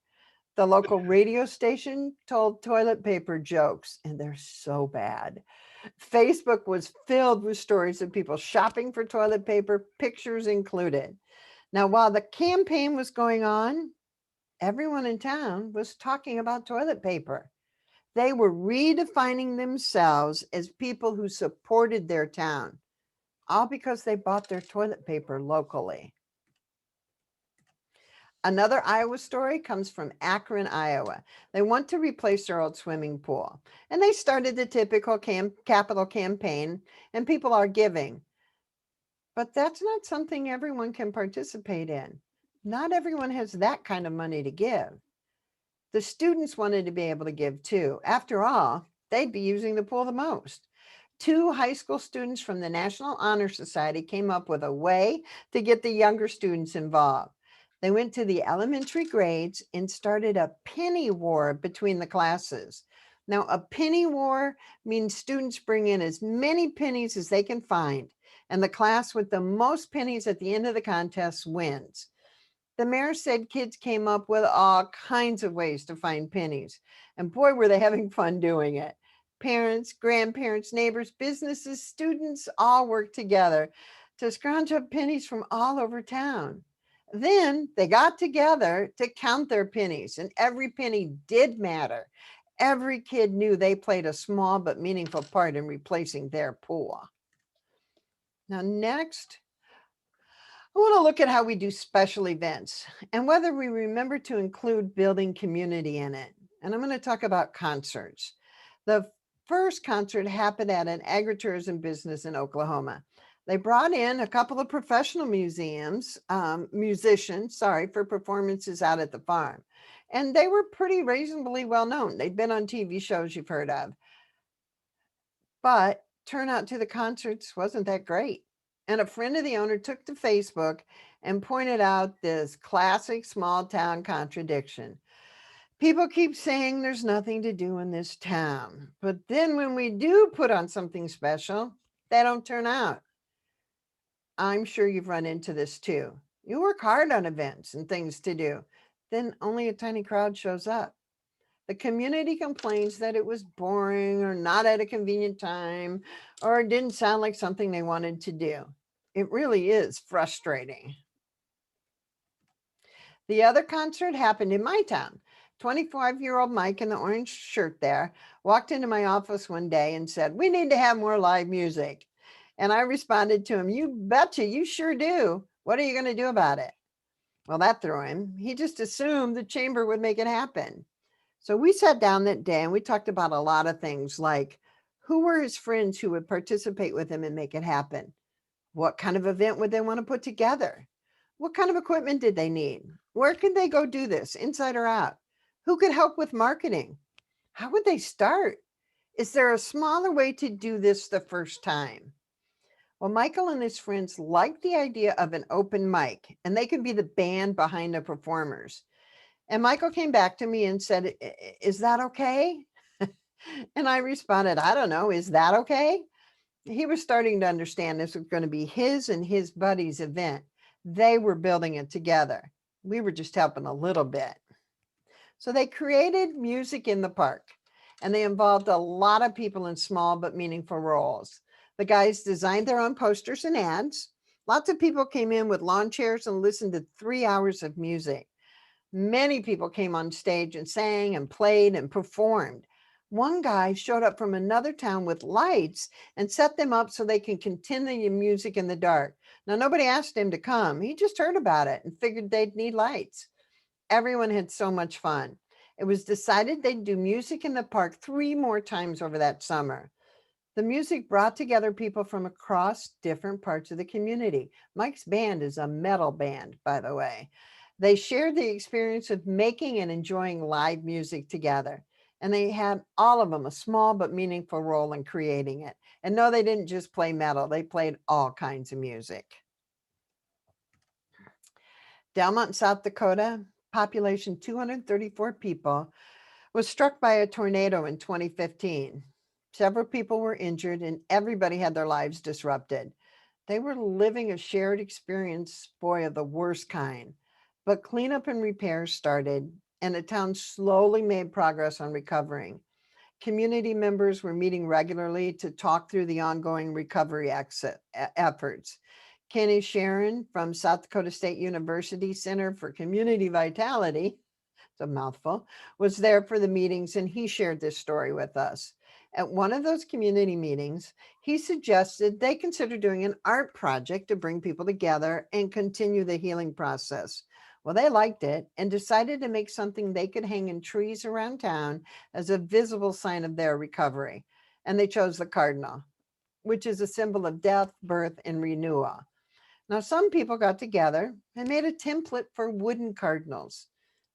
The local radio station told toilet paper jokes, and they're so bad. Facebook was filled with stories of people shopping for toilet paper, pictures included. Now, while the campaign was going on, everyone in town was talking about toilet paper. They were redefining themselves as people who supported their town, all because they bought their toilet paper locally. Another Iowa story comes from Akron, Iowa. They want to replace their old swimming pool. And they started the typical capital campaign, and people are giving. But that's not something everyone can participate in. Not everyone has that kind of money to give. The students wanted to be able to give too. After all, they'd be using the pool the most. 2 high school students from the National Honor Society came up with a way to get the younger students involved. They went to the elementary grades and started a penny war between the classes. Now, a penny war means students bring in as many pennies as they can find, and the class with the most pennies at the end of the contest wins. The mayor said kids came up with all kinds of ways to find pennies, and boy, were they having fun doing it. Parents, grandparents, neighbors, businesses, students all worked together to scrounge up pennies from all over town. Then they got together to count their pennies, and every penny did matter. Every kid knew they played a small but meaningful part in replacing their pool. Now, next, I want to look at how we do special events and whether we remember to include building community in it. And I'm going to talk about concerts. The first concert happened at an agritourism business in Oklahoma. They brought in a couple of professional musicians, for performances out at the farm. And they were pretty reasonably well known. They'd been on TV shows you've heard of. But turnout to the concerts wasn't that great. And a friend of the owner took to Facebook and pointed out this classic small town contradiction. People keep saying there's nothing to do in this town, but then when we do put on something special, they don't turn out. I'm sure you've run into this too. You work hard on events and things to do, then only a tiny crowd shows up. The community complains that it was boring or not at a convenient time, or it didn't sound like something they wanted to do. It really is frustrating. The other concert happened in my town. 25-year-old Mike in the orange shirt there walked into my office one day and said, "We need to have more live music." And I responded to him, "You betcha, you sure do. What are you going to do about it?" Well, that threw him. He just assumed the chamber would make it happen. So we sat down that day and we talked about a lot of things like who were his friends who would participate with him and make it happen? What kind of event would they want to put together? What kind of equipment did they need? Where could they go do this, inside or out? Who could help with marketing? How would they start? Is there a smaller way to do this the first time? Well, Michael and his friends liked the idea of an open mic, and they could be the band behind the performers. And Michael came back to me and said, "Is that okay?" And I responded, "I don't know. Is that okay?" He was starting to understand this was going to be his and his buddies' event. They were building it together. We were just helping a little bit. So they created Music in the Park, and they involved a lot of people in small but meaningful roles. The guys designed their own posters and ads. Lots of people came in with lawn chairs and listened to 3 hours of music. Many people came on stage and sang and played and performed. One guy showed up from another town with lights and set them up so they can continue the music in the dark. Now, nobody asked him to come. He just heard about it and figured they'd need lights. Everyone had so much fun. It was decided they'd do music in the park 3 more times over that summer. The music brought together people from across different parts of the community. Mike's band is a metal band, by the way. They shared the experience of making and enjoying live music together. And they had, all of them, a small but meaningful role in creating it. And no, they didn't just play metal, they played all kinds of music. Delmont, South Dakota, population 234 people, was struck by a tornado in 2015. Several people were injured and everybody had their lives disrupted. They were living a shared experience, boy, of the worst kind. But cleanup and repairs started, and the town slowly made progress on recovering. Community members were meeting regularly to talk through the ongoing recovery efforts. Kenny Sharon from South Dakota State University Center for Community Vitality, it's a mouthful, was there for the meetings, and he shared this story with us. At one of those community meetings, he suggested they consider doing an art project to bring people together and continue the healing process. Well, they liked it and decided to make something they could hang in trees around town as a visible sign of their recovery. And they chose the cardinal, which is a symbol of death, birth, and renewal. Now, some people got together and made a template for wooden cardinals.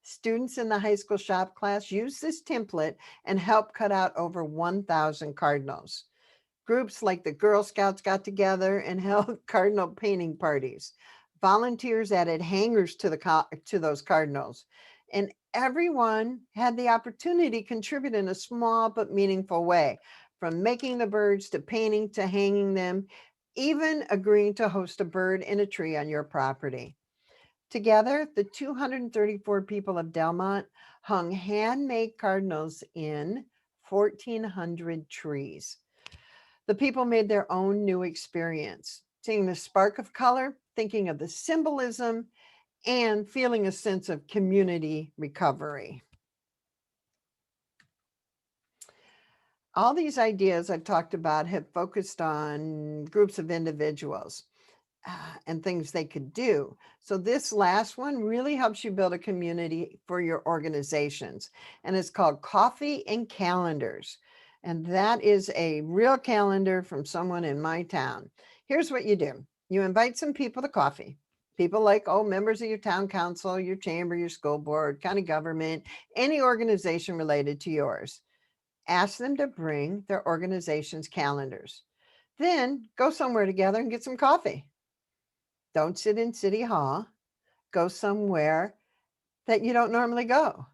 Students in the high school shop class used this template and helped cut out over 1,000 cardinals. Groups like the Girl Scouts got together and held cardinal painting parties. Volunteers added hangers to those cardinals. And everyone had the opportunity to contribute in a small but meaningful way, from making the birds to painting to hanging them, even agreeing to host a bird in a tree on your property. Together, the 234 people of Delmont hung handmade cardinals in 1,400 trees. The people made their own new experience, seeing the spark of color, thinking of the symbolism, and feeling a sense of community recovery. All these ideas I've talked about have focused on groups of individuals and things they could do. So this last one really helps you build a community for your organizations. And it's called Coffee and Calendars. And that is a real calendar from someone in my town. Here's what you do. You invite some people to coffee. People like, members of your town council, your chamber, your school board, county government, any organization related to yours. Ask them to bring their organization's calendars. Then go somewhere together and get some coffee. Don't sit in City Hall. Go somewhere that you don't normally go.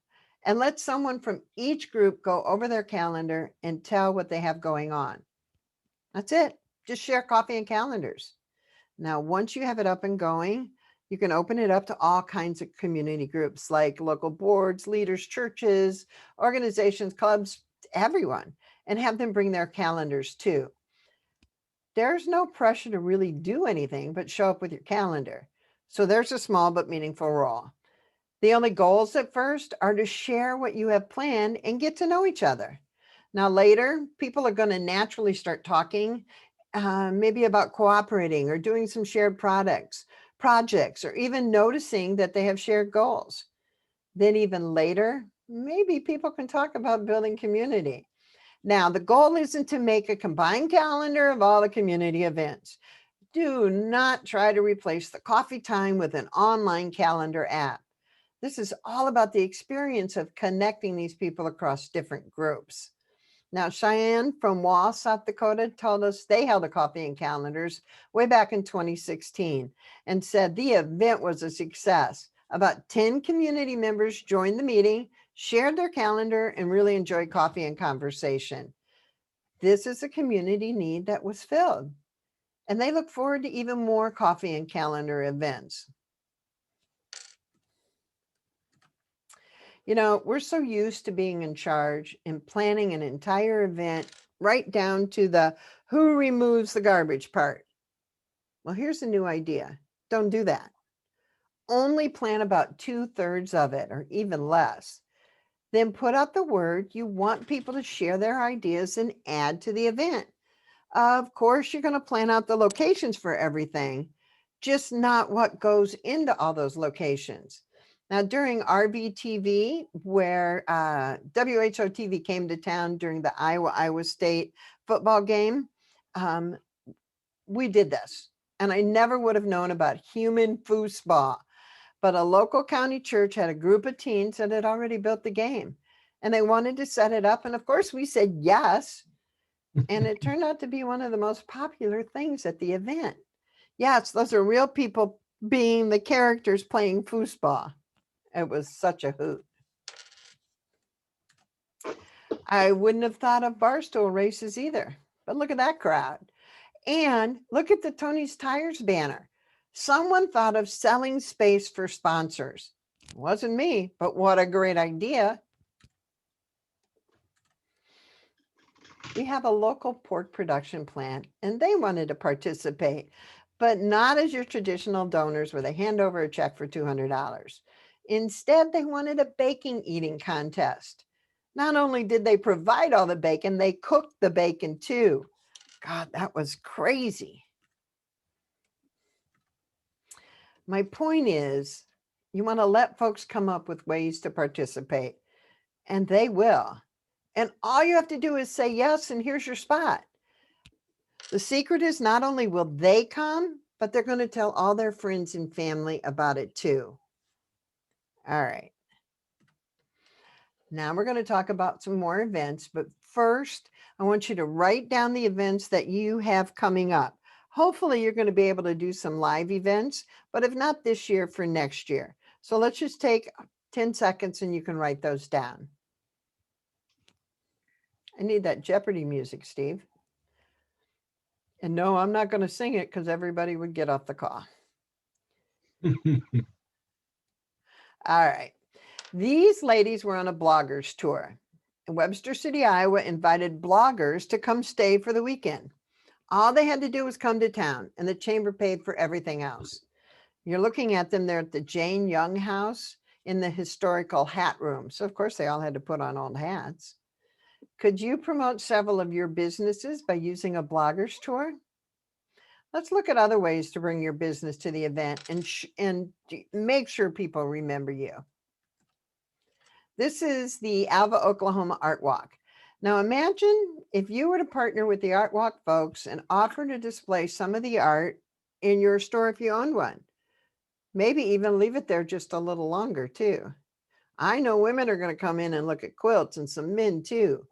And let someone from each group go over their calendar and tell what they have going on. That's it. Just share coffee and calendars. Now, once you have it up and going, you can open it up to all kinds of community groups like local boards, leaders, churches, organizations, clubs, everyone, and have them bring their calendars too. There's no pressure to really do anything but show up with your calendar. So there's a small but meaningful role. The only goals at first are to share what you have planned and get to know each other. Now later, people are going to naturally start talking, maybe about cooperating or doing some shared projects, or even noticing that they have shared goals. Then even later, maybe people can talk about building community. Now, the goal isn't to make a combined calendar of all the community events. Do not try to replace the coffee time with an online calendar app. This is all about the experience of connecting these people across different groups. Now, Cheyenne from Waugh, South Dakota, told us they held a coffee and calendars way back in 2016 and said the event was a success. About 10 community members joined the meeting, shared their calendar, and really enjoyed coffee and conversation. This is a community need that was filled, and they look forward to even more coffee and calendar events. You know, we're so used to being in charge and planning an entire event right down to the who removes the garbage part. Well, here's a new idea. Don't do that. Only plan about 2/3 of it or even less. Then put out the word you want people to share their ideas and add to the event. Of course, you're going to plan out the locations for everything, just not what goes into all those locations. Now, during RBTV, where WHO TV came to town during the Iowa State football game, um, we did this. And I never would have known about human foosball, but a local county church had a group of teens that had already built the game and they wanted to set it up. And of course, we said yes. And it turned out to be one of the most popular things at the event. Yes, those are real people being the characters playing foosball. It was such a hoot. I wouldn't have thought of barstool races either, but look at that crowd. And look at the Tony's Tires banner. Someone thought of selling space for sponsors. It wasn't me, but what a great idea. We have a local pork production plant and they wanted to participate, but not as your traditional donors where they hand over a check for $200. Instead, they wanted a baking eating contest. Not only did they provide all the bacon, they cooked the bacon too. God, that was crazy. My point is, you want to let folks come up with ways to participate, and they will. And all you have to do is say yes, and here's your spot. The secret is not only will they come, but they're going to tell all their friends and family about it too. All right. Now we're going to talk about some more events, but first, I want you to write down the events that you have coming up. Hopefully you're going to be able to do some live events, but if not this year, for next year. So let's just take 10 seconds and you can write those down. I need that Jeopardy music, Steve. And no, I'm not going to sing it because everybody would get off the call. All right. These ladies were on a bloggers tour. Webster City, Iowa invited bloggers to come stay for the weekend. All they had to do was come to town and the chamber paid for everything else. You're looking at them there at the Jane Young House in the historical hat room. So of course they all had to put on old hats. Could you promote several of your businesses by using a bloggers tour? Let's look at other ways to bring your business to the event and make sure people remember you. This is the Alva, Oklahoma Art Walk. Now imagine if you were to partner with the Art Walk folks and offer to display some of the art in your store if you owned one. Maybe even leave it there just a little longer too. I know women are going to come in and look at quilts, and some men too.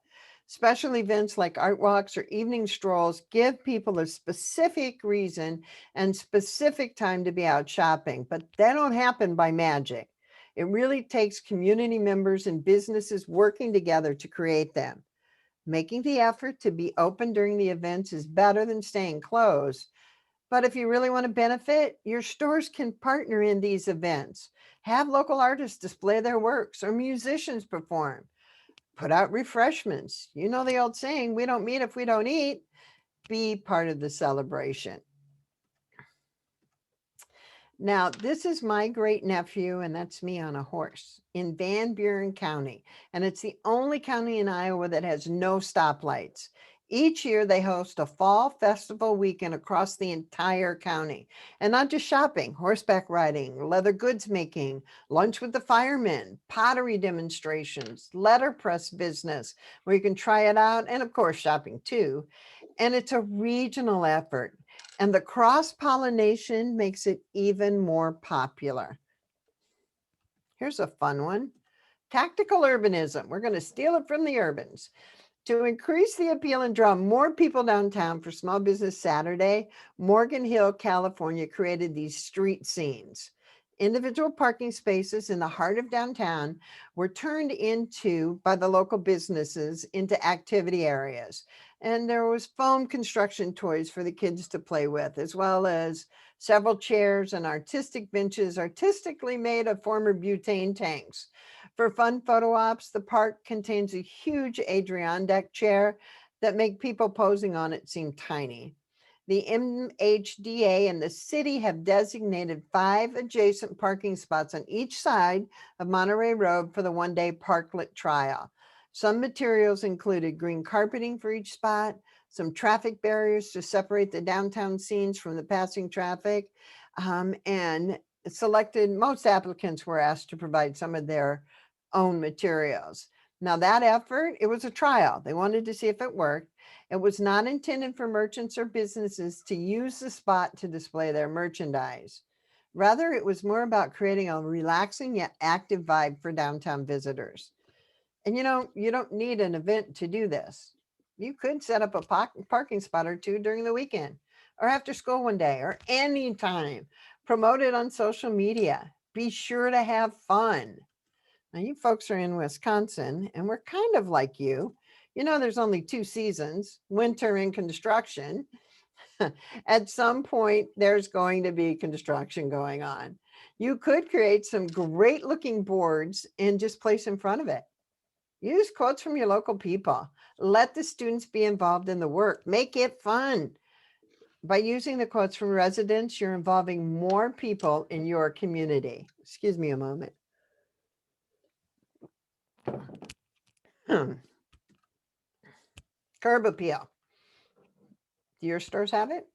Special events like art walks or evening strolls give people a specific reason and specific time to be out shopping, but they don't happen by magic. It really takes community members and businesses working together to create them. Making the effort to be open during the events is better than staying closed. But if you really want to benefit, your stores can partner in these events. Have local artists display their works or musicians perform. Put out refreshments. You know the old saying, we don't meet if we don't eat. Be part of the celebration. Now, this is my great nephew, and that's me on a horse in Van Buren County. And it's the only county in Iowa that has no stoplights. Each year they host a fall festival weekend across the entire county. And not just shopping, horseback riding, leather goods making, lunch with the firemen, pottery demonstrations, letterpress business where you can try it out, and of course shopping too. And it's a regional effort. And the cross-pollination makes it even more popular. Here's a fun one. Tactical urbanism. We're going to steal it from the urbans. To increase the appeal and draw more people downtown for Small Business Saturday, Morgan Hill, California created these street scenes. Individual parking spaces in the heart of downtown were turned into, by the local businesses, into activity areas. And there was foam construction toys for the kids to play with, as well as several chairs and artistic benches artistically made of former butane tanks. For fun photo ops, the park contains a huge Adirondack chair that make people posing on it seem tiny. The MHDA and the city have designated 5 adjacent parking spots on each side of Monterey Road for the one-day parklet trial. Some materials included green carpeting for each spot, some traffic barriers to separate the downtown scenes from the passing traffic, and most applicants were asked to provide some of their own materials. Now that effort, it was a trial. They wanted to see if it worked. It was not intended for merchants or businesses to use the spot to display their merchandise. Rather, it was more about creating a relaxing yet active vibe for downtown visitors. And you don't need an event to do this. You could set up a parking spot or two during the weekend or after school one day or anytime. Promote it on social media. Be sure to have fun. Now, you folks are in Wisconsin and we're kind of like you. There's only 2 seasons, winter and construction. At some point, there's going to be construction going on. You could create some great looking boards and just place in front of it. Use quotes from your local people. Let the students be involved in the work. Make it fun. By using the quotes from residents, you're involving more people in your community. Excuse me a moment. Curb appeal. Do your stores have it?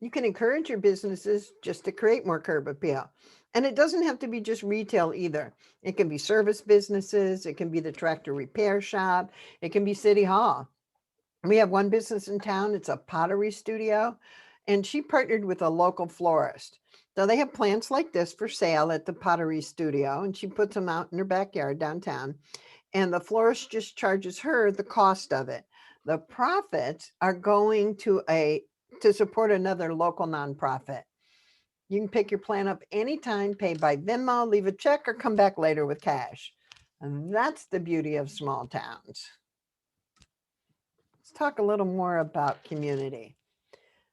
You can encourage your businesses just to create more curb appeal. And it doesn't have to be just retail either. It can be service businesses. It can be the tractor repair shop. It can be City Hall. We have one business in town. It's a pottery studio. And she partnered with a local florist. So they have plants like this for sale at the pottery studio. And she puts them out in her backyard downtown. And the florist just charges her the cost of it. The profits are going to support another local nonprofit. You can pick your plant up anytime, pay by Venmo, leave a check, or come back later with cash. And that's the beauty of small towns. Let's talk a little more about community.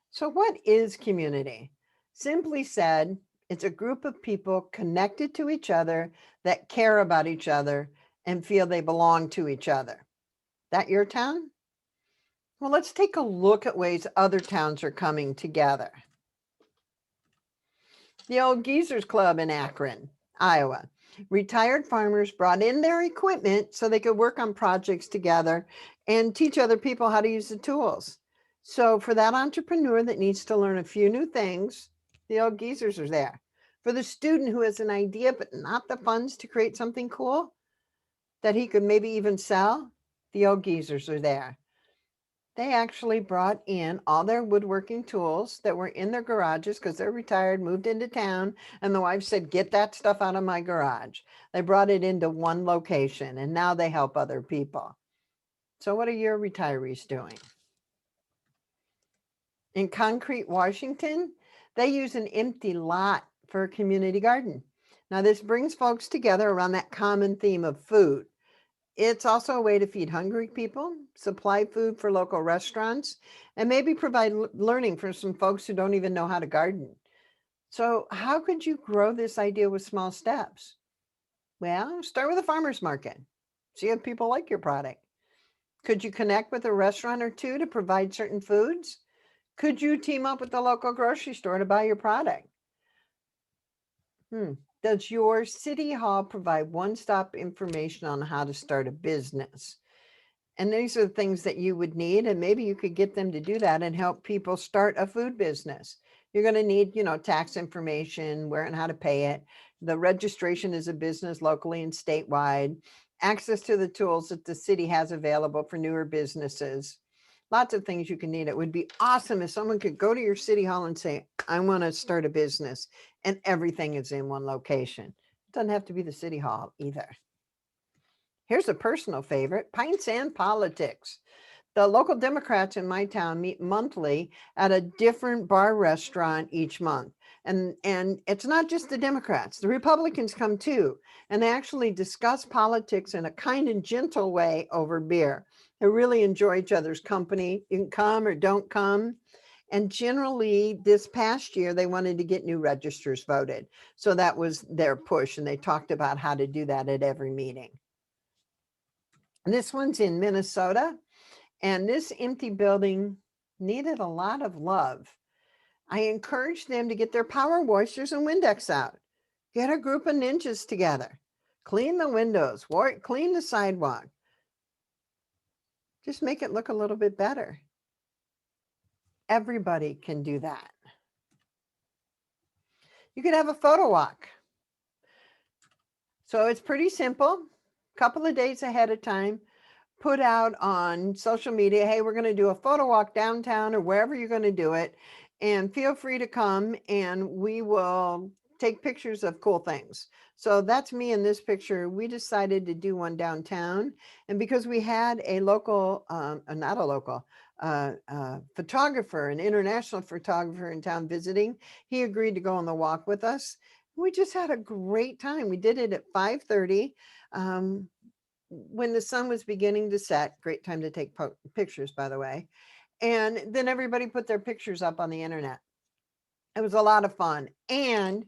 So what is community? Simply said, it's a group of people connected to each other that care about each other and feel they belong to each other. That your town? Well, let's take a look at ways other towns are coming together. The old Geezers Club in Akron, Iowa. Retired farmers brought in their equipment so they could work on projects together and teach other people how to use the tools. So for that entrepreneur that needs to learn a few new things, the old Geezers are there. For the student who has an idea but not the funds to create something cool that he could maybe even sell, the old Geezers are there. They actually brought in all their woodworking tools that were in their garages because they're retired, moved into town, and the wife said, get that stuff out of my garage. They brought it into one location, and now they help other people. So what are your retirees doing? In Concrete, Washington, they use an empty lot for a community garden. Now, this brings folks together around that common theme of food. It's also a way to feed hungry people, supply food for local restaurants, and maybe provide learning for some folks who don't even know how to garden. So how could you grow this idea with small steps? Well, start with a farmer's market. See if people like your product. Could you connect with a restaurant or two to provide certain foods? Could you team up with the local grocery store to buy your product? Does your city hall provide one-stop information on how to start a business? And these are the things that you would need, and maybe you could get them to do that and help people start a food business. You're going to need, tax information, where and how to pay it, the registration as a business locally and statewide, access to the tools that the city has available for newer businesses. Lots of things you can need. It would be awesome if someone could go to your city hall and say, I want to start a business, and everything is in one location. It doesn't have to be the city hall either. Here's a personal favorite, Pine Sand Politics. The local Democrats in my town meet monthly at a different bar restaurant each month. And it's not just the Democrats, the Republicans come too. And they actually discuss politics in a kind and gentle way over beer. They really enjoy each other's company. You can come or don't come. And generally this past year, they wanted to get new registers voted. So that was their push. And they talked about how to do that at every meeting. This one's in Minnesota. And this empty building needed a lot of love. I encouraged them to get their power washers and Windex out. Get a group of ninjas together. Clean the windows, clean the sidewalk. Just make it look a little bit better. Everybody can do that. You could have a photo walk. So it's pretty simple. A couple of days ahead of time, put out on social media, hey, we're going to do a photo walk downtown or wherever you're going to do it. And feel free to come and we will take pictures of cool things. So that's me in this picture. We decided to do one downtown. And because we had a local, not a local, photographer, an international photographer in town visiting, he agreed to go on the walk with us. We just had a great time. We did it at 5:30. When the sun was beginning to set, great time to take pictures, by the way. And then everybody put their pictures up on the internet. It was a lot of fun. And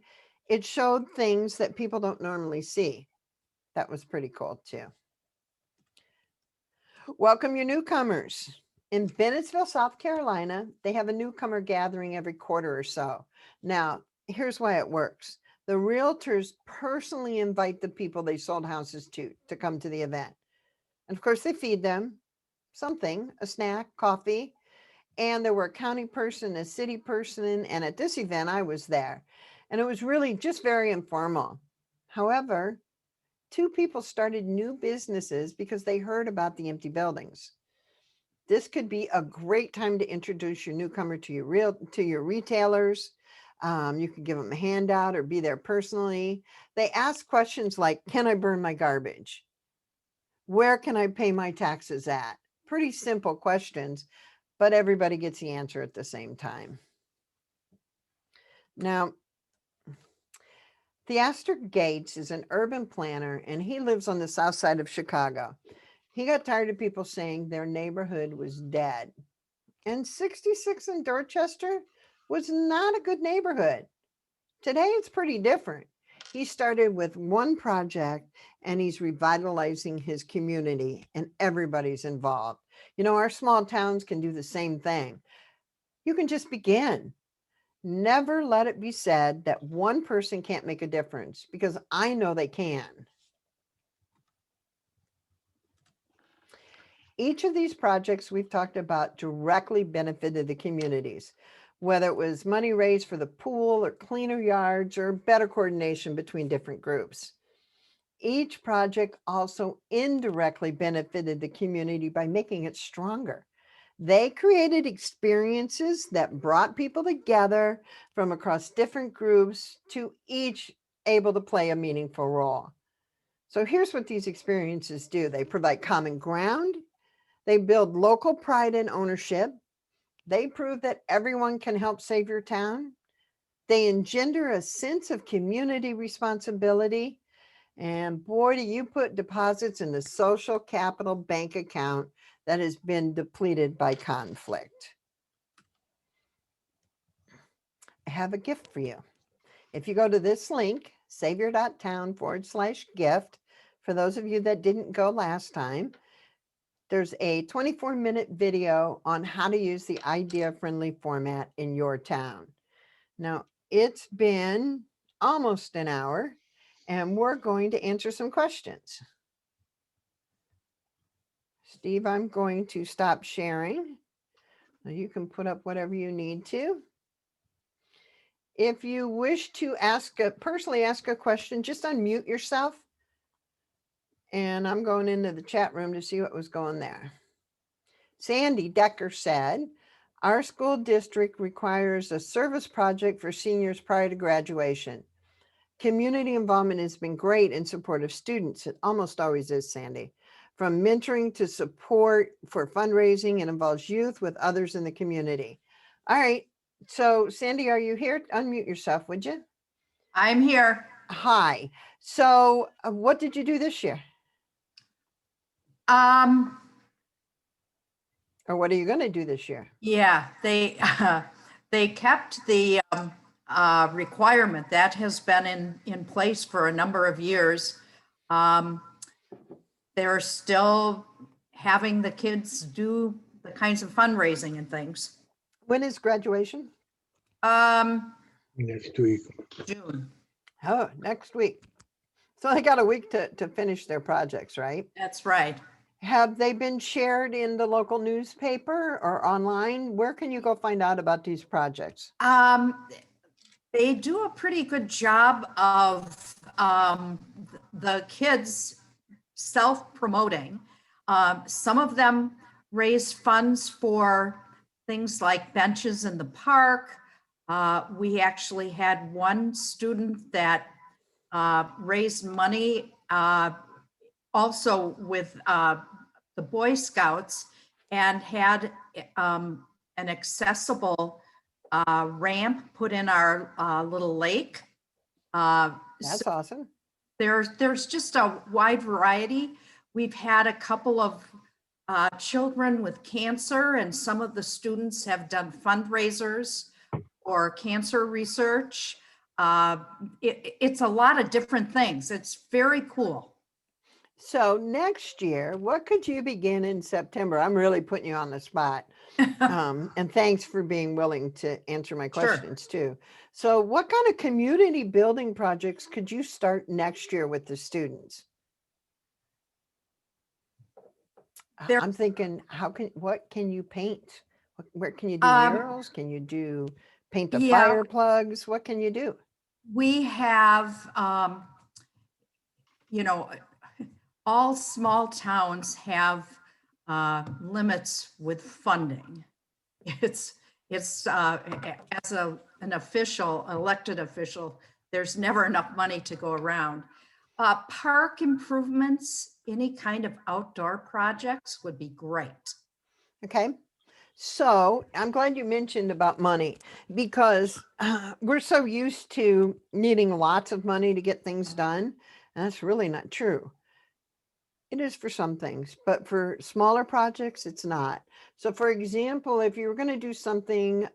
it showed things that people don't normally see. That was pretty cool too. Welcome your newcomers. In Bennettsville, South Carolina, they have a newcomer gathering every quarter or so. Now, here's why it works. The realtors personally invite the people they sold houses to come to the event. And of course, they feed them something, a snack, coffee. And there were a county person, a city person, and at this event, I was there. And it was really just very informal. However, 2 people started new businesses because they heard about the empty buildings. This could be a great time to introduce your newcomer to your retailers. You could give them a handout or be there personally. They ask questions like, can I burn my garbage? Where can I pay my taxes at? Pretty simple questions, but everybody gets the answer at the same time. Now, Theaster Gates is an urban planner and he lives on the south side of Chicago. He got tired of people saying their neighborhood was dead. And 66 in Dorchester was not a good neighborhood. Today it's pretty different. He started with one project and he's revitalizing his community and everybody's involved. You know, our small towns can do the same thing. You can just begin. Never let it be said that one person can't make a difference, because I know they can. Each of these projects we've talked about directly benefited the communities, whether it was money raised for the pool or cleaner yards or better coordination between different groups. Each project also indirectly benefited the community by making it stronger. They created experiences that brought people together from across different groups to each able to play a meaningful role. So here's what these experiences do. They provide common ground. They build local pride and ownership. They prove that everyone can help save your town. They engender a sense of community responsibility. And boy, do you put deposits in the social capital bank account that has been depleted by conflict. I have a gift for you. If you go to this link, savior.town/gift, for those of you that didn't go last time, there's a 24-minute video on how to use the idea-friendly format in your town. Now, it's been almost an hour, and we're going to answer some questions. Steve, I'm going to stop sharing. Now you can put up whatever you need to. If you wish to personally ask a question, just unmute yourself. And I'm going into the chat room to see what was going there. Sandy Decker said, our school district requires a service project for seniors prior to graduation. Community involvement has been great in support of students. It almost always is, Sandy. From mentoring to support for fundraising, it involves youth with others in the community. All right. So Sandy, are you here? Unmute yourself, would you? I'm here. Hi. So what did you do this year? Or what are you going to do this year? Yeah, they kept the requirement that has been in place for a number of years. They're still having the kids do the kinds of fundraising and things. When is graduation? Next week. June. Oh, next week. So they got a week to finish their projects, right? That's right. Have they been shared in the local newspaper or online? Where can you go find out about these projects? They do a pretty good job of the kids self-promoting. Some of them raise funds for things like benches in the park. We actually had one student that raised money also with the Boy Scouts and had an accessible ramp put in our little lake. That's awesome. There's just a wide variety. We've had a couple of children with cancer, and some of the students have done fundraisers or cancer research. It's a lot of different things. It's very cool. So next year, what could you begin in September? I'm really putting you on the spot. And thanks for being willing to answer my Sure. questions too. So what kind of community building projects could you start next year with the students? There- I'm thinking, what can you paint? Where can you do murals? Can you do paint the yeah. fire plugs? What can you do? We have, all small towns have limits with funding. It's as an official, elected official, there's never enough money to go around. Park improvements, any kind of outdoor projects would be great. Okay. So I'm glad you mentioned about money because we're so used to needing lots of money to get things done. And that's really not true. It is for some things, but for smaller projects, it's not. So for example, if you were going to do something,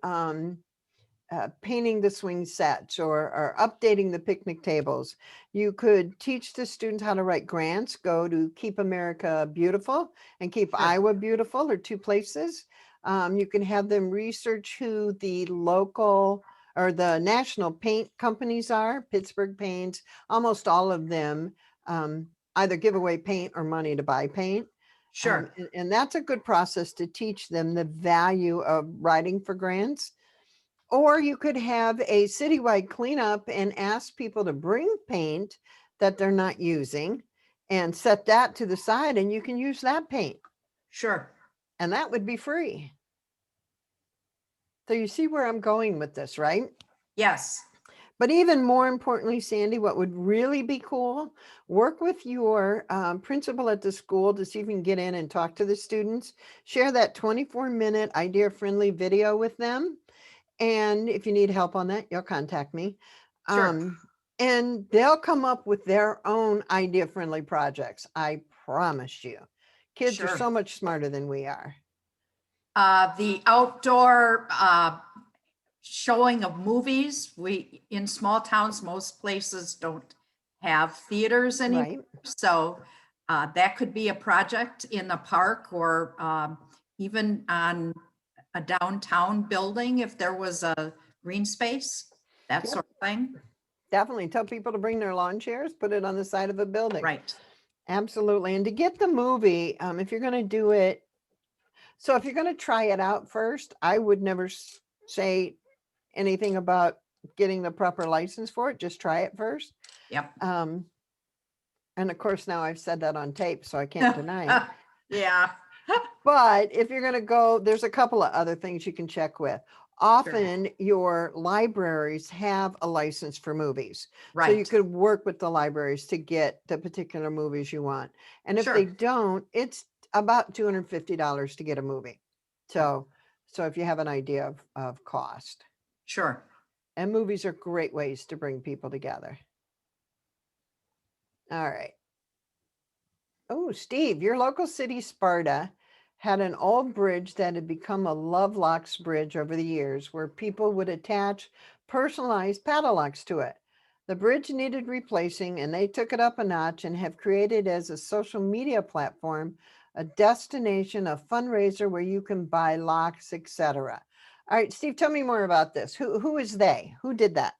painting the swing sets or updating the picnic tables, you could teach the students how to write grants, go to Keep America Beautiful and Keep Sure. Iowa Beautiful, are two places. You can have them research who the local or the national paint companies are, Pittsburgh Paints, almost all of them either give away paint or money to buy paint. Sure. And that's a good process to teach them the value of writing for grants. Or you could have a citywide cleanup and ask people to bring paint that they're not using and set that to the side and you can use that paint. Sure. And that would be free. So you see where I'm going with this, right? Yes. But even more importantly, Sandy, what would really be cool, work with your principal at the school to see if you can get in and talk to the students, share that 24-minute idea-friendly video with them. And if you need help on that, you'll contact me. Sure. And they'll come up with their own idea-friendly projects. I promise you. Kids are Sure. so much smarter than we are. The outdoor showing of movies, in small towns, most places don't have theaters anymore. Right. So that could be a project in the park or even on a downtown building if there was a green space, that Yep. sort of thing. Definitely tell people to bring their lawn chairs, put it on the side of a building. Right. Absolutely. And to get the movie, if you're going to do it, so if you're going to try it out first, I would never say anything about getting the proper license for it. Just try it first. Yep. And of course, now I've said that on tape, so I can't deny it. Yeah. But if you're going to go, there's a couple of other things you can check with. Often your libraries have a license for movies. Right. So you could work with the libraries to get the particular movies you want. And if they Sure. don't, it's about $250 to get a movie. So if you have an idea of cost. Sure. And movies are great ways to bring people together. All right. Oh, Steve, your local city, Sparta, had an old bridge that had become a Lovelocks bridge over the years where people would attach personalized paddle locks to it. The bridge needed replacing and they took it up a notch and have created as a social media platform, a destination, a fundraiser where you can buy locks, etc. All right, Steve, tell me more about this. Who is they? Who did that?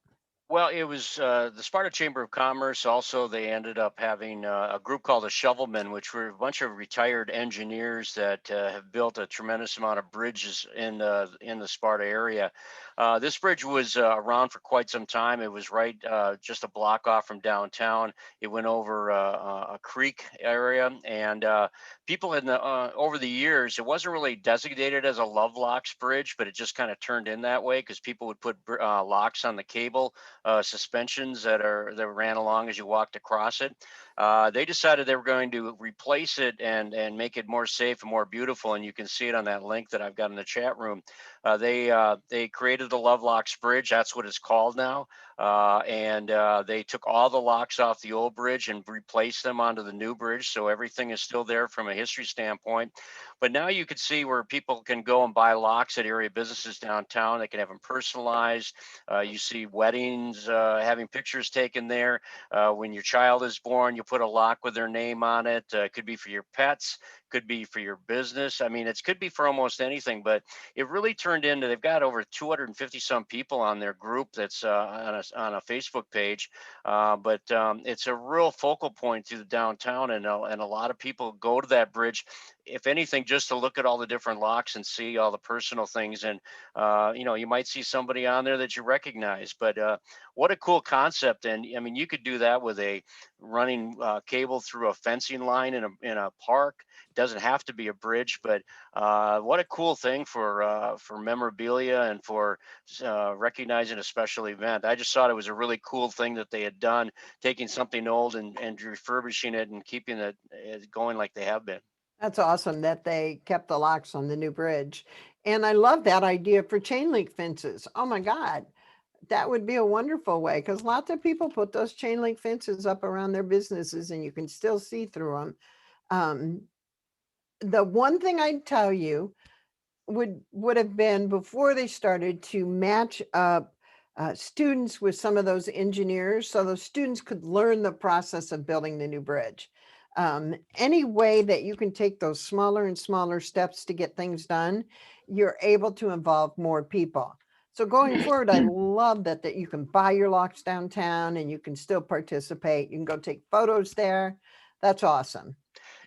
Well, it was the Sparta Chamber of Commerce. Also, they ended up having a group called the Shovelmen, which were a bunch of retired engineers that have built a tremendous amount of bridges in the Sparta area. This bridge was around for quite some time. It was right just a block off from downtown. It went over a creek area, and people in the over the years, it wasn't really designated as a love locks bridge, but it just kind of turned in that way because people would put locks on the cable suspensions that ran along as you walked across it. They decided they were going to replace it and make it more safe and more beautiful. And you can see it on that link that I've got in the chat room. They created the Love Locks Bridge. That's what it's called now. And they took all the locks off the old bridge and replaced them onto the new bridge. So everything is still there from a history standpoint. But now you can see where people can go and buy locks at area businesses downtown. They can have them personalized. You see weddings having pictures taken there. When your child is born, you put a lock with their name on it. It could be for your pets, could be for your business. I mean, it could be for almost anything, but it really turned into, they've got over 250 some people on their group that's on a Facebook page. But it's a real focal point through the downtown, and a lot of people go to that bridge, if anything, just to look at all the different locks and see all the personal things. And you might see somebody on there that you recognize. But what a cool concept! And I mean, you could do that with a running cable through a fencing line in a park. It doesn't have to be a bridge, but what a cool thing for memorabilia and for recognizing a special event. I just thought it was a really cool thing that they had done, taking something old and refurbishing it and keeping it going like they have been. That's awesome that they kept the locks on the new bridge. And I love that idea for chain link fences. Oh my God, that would be a wonderful way because lots of people put those chain link fences up around their businesses and you can still see through them. The one thing I'd tell you would have been before they started to match up students with some of those engineers so those students could learn the process of building the new bridge. Any way that you can take those smaller and smaller steps to get things done, you're able to involve more people. So going forward, I love that you can buy your locks downtown and you can still participate. You can go take photos there. That's awesome.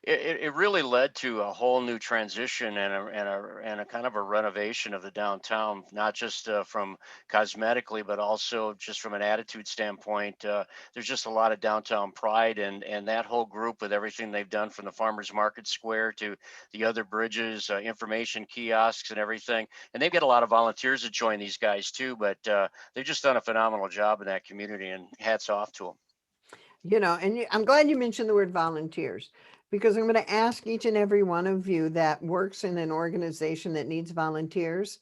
It really led to a whole new transition and a kind of a renovation of the downtown, not just from cosmetically, but also just from an attitude standpoint. There's just a lot of downtown pride, and that whole group with everything they've done from the Farmers Market Square to the other bridges, information kiosks, and everything. And they've got a lot of volunteers that join these guys too, but they've just done a phenomenal job in that community, and hats off to them. I'm glad you mentioned the word volunteers because I'm going to ask each and every one of you that works in an organization that needs volunteers,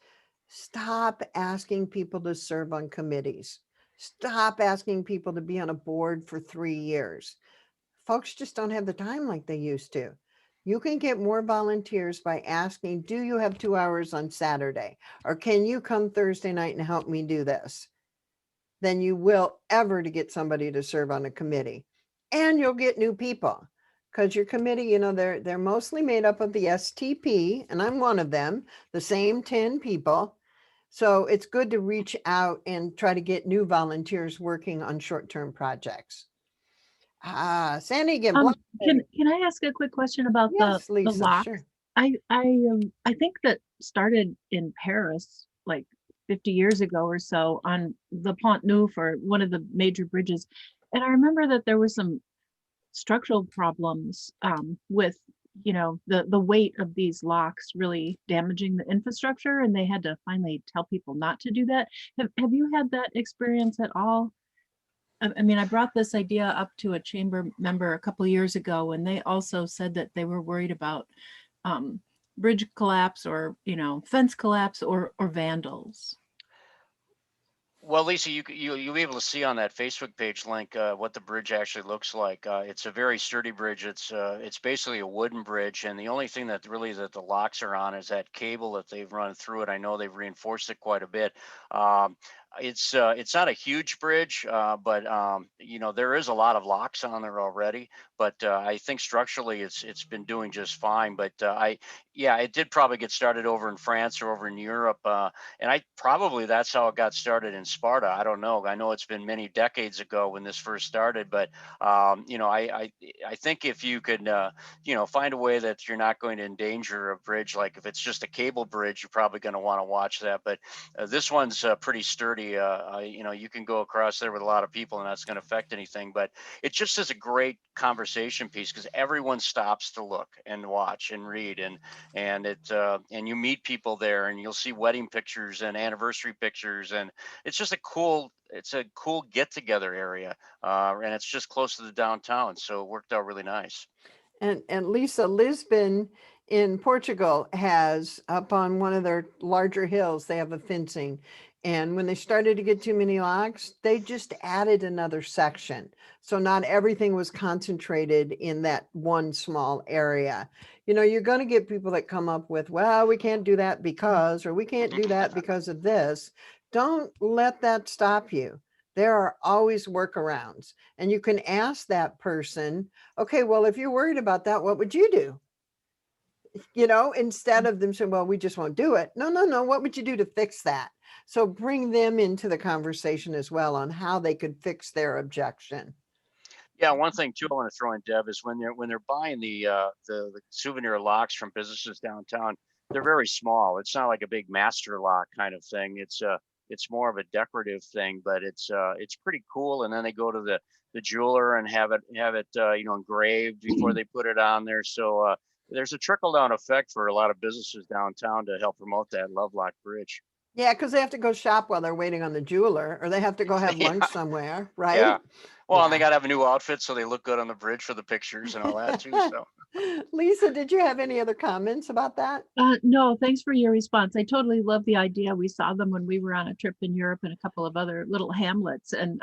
stop asking people to serve on committees. Stop asking people to be on a board for 3 years. Folks just don't have the time like they used to. You can get more volunteers by asking, do you have 2 hours on Saturday? Or can you come Thursday night and help me do this? Than you will ever to get somebody to serve on a committee. And you'll get new people because your committee, they're mostly made up of the STP, and I'm one of them, the same 10 people. So it's good to reach out and try to get new volunteers working on short-term projects. Sandy again. Can I ask a quick question about Yes, the Lisa, locks? sure. I think that started in Paris like 50 years ago or so on the Pont Neuf, or one of the major bridges. And I remember that there were some structural problems with, the weight of these locks really damaging the infrastructure, and they had to finally tell people not to do that. Have you had that experience at all? I mean, I brought this idea up to a chamber member a couple of years ago, and they also said that they were worried about bridge collapse or, fence collapse or vandals. Well, Lisa, you'll be able to see on that Facebook page link what the bridge actually looks like. It's a very sturdy bridge. It's basically a wooden bridge, and the only thing that the locks are on is that cable that they've run through it. I know they've reinforced it quite a bit. it's not a huge bridge, but you know, there is a lot of locks on there already. But I think structurally, it's been doing just fine. But yeah, it did probably get started over in France or over in Europe, and I probably that's how it got started in Sparta. I don't know. I know it's been many decades ago when this first started, but you know, I think if you could you know, find a way that you're not going to endanger a bridge, like if it's just a cable bridge, you're probably going to want to watch that. But this one's pretty sturdy. You know, you can go across there with a lot of people and that's going to affect anything. But it just is a great conversation piece because everyone stops to look and watch and read, and you meet people there, and you'll see wedding pictures and anniversary pictures, and it's just it's a cool get together area, and it's just close to the downtown, so it worked out really nice. And Lisa, Lisbon in Portugal has up on one of their larger hills, they have a fencing. And when they started to get too many locks, they just added another section. So not everything was concentrated in that one small area. You know, you're going to get people that come up with, well, we can't do that because, or we can't do that because of this. Don't let that stop you. There are always workarounds. And you can ask that person, okay, well, if you're worried about that, what would you do? You know, instead of them saying, well, we just won't do it. No, no, no. What would you do to fix that? So bring them into the conversation as well on how they could fix their objection. Yeah, one thing too I want to throw in, Deb, is when they're buying the souvenir locks from businesses downtown, they're very small. It's not like a big master lock kind of thing. It's more of a decorative thing, but it's pretty cool. And then they go to the jeweler and have it you know, engraved before they put it on there. So there's a trickle down effect for a lot of businesses downtown to help promote that Love Lock Bridge. Yeah, because they have to go shop while they're waiting on the jeweler, or they have to go have Yeah, lunch somewhere, right? yeah. Well, and they Yeah. got to have a new outfit so they look good on the bridge for the pictures and all that too. So. Lisa, did you have any other comments about that? No, thanks for your response. I totally love the idea. We saw them when we were on a trip in Europe and a couple of other little hamlets. And,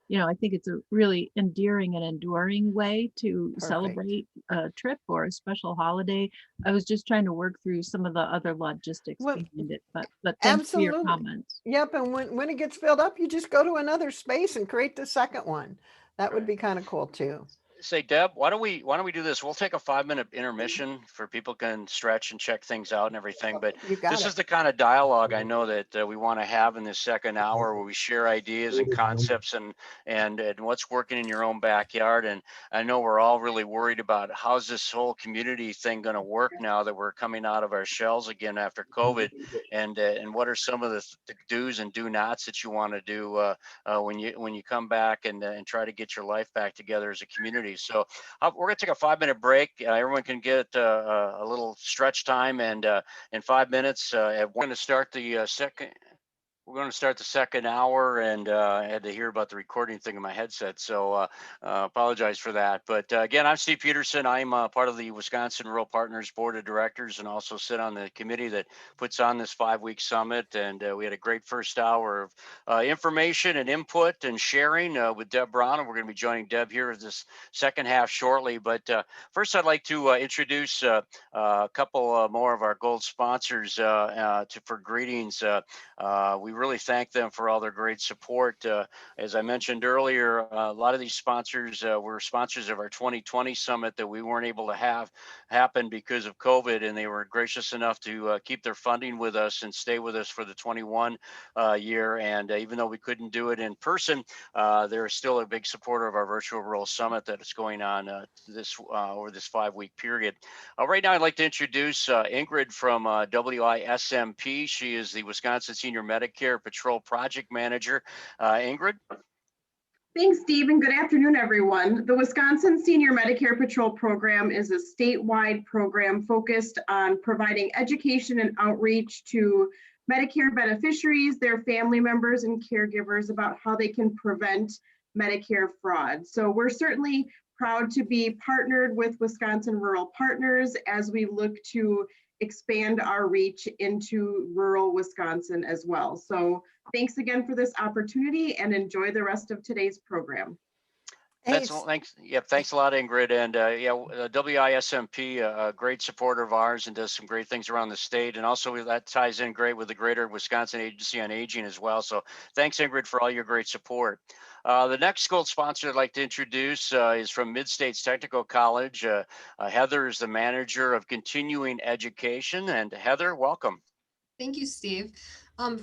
you know, I think it's a really endearing and enduring way to Perfect. celebrate a trip or a special holiday. I was just trying to work through some of the other logistics Well, behind it, but thanks for your absolutely. comments. Yep. And when it gets filled up, you just go to another space and create the second one. That would Right. be kind of cool too. Say, Deb, why don't we do this? We'll take a 5 minute intermission for people can stretch and check things out and everything. But You got this it. is the kind of dialogue I know that we want to have in this second hour, where we share ideas and concepts and what's working in your own backyard. And I know we're all really worried about how's this whole community thing going to work now that we're coming out of our shells again after COVID, and what are some of the do's and do nots that you want to do when you come back and try to get your life back together as a community. So we're going to take a 5 minute break. Everyone can get a little stretch time, and in 5 minutes, we're going to start the second. We're going to start the second hour, and I had to hear about the recording thing in my headset, so apologize for that. But again, I'm Steve Peterson. I'm part of the Wisconsin Rural Partners Board of Directors, and also sit on the committee that puts on this 5 week summit. And we had a great first hour of information and input and sharing with Deb Brown, and we're going to be joining Deb here this second half shortly. But first, I'd like to introduce a couple more of our gold sponsors for greetings. We really thank them for all their great support. As I mentioned earlier, a lot of these sponsors were sponsors of our 2020 summit that we weren't able to have happen because of COVID, and they were gracious enough to keep their funding with us and stay with us for the 21 year. And even though we couldn't do it in person, they're still a big supporter of our virtual rural summit that is going on over this 5 week period. Right now, I'd like to introduce Ingrid from WISMP. She is the Wisconsin Senior Medicare Patrol Project Manager. Ingrid? Thanks, Steve, and good afternoon, everyone. The Wisconsin Senior Medicare Patrol Program is a statewide program focused on providing education and outreach to Medicare beneficiaries, their family members, and caregivers about how they can prevent Medicare fraud. So we're certainly proud to be partnered with Wisconsin Rural Partners as we look to expand our reach into rural Wisconsin as well. So thanks again for this opportunity, and enjoy the rest of today's program. Thanks. Thanks. Yep. Thanks a lot, Ingrid. And WISMP, a great supporter of ours and does some great things around the state. And also that ties in great with the Greater Wisconsin Agency on Aging as well. So thanks, Ingrid, for all your great support. The next gold sponsor I'd like to introduce is from Mid-States Technical College. Heather is the manager of continuing education. And Heather, welcome. Thank you, Steve.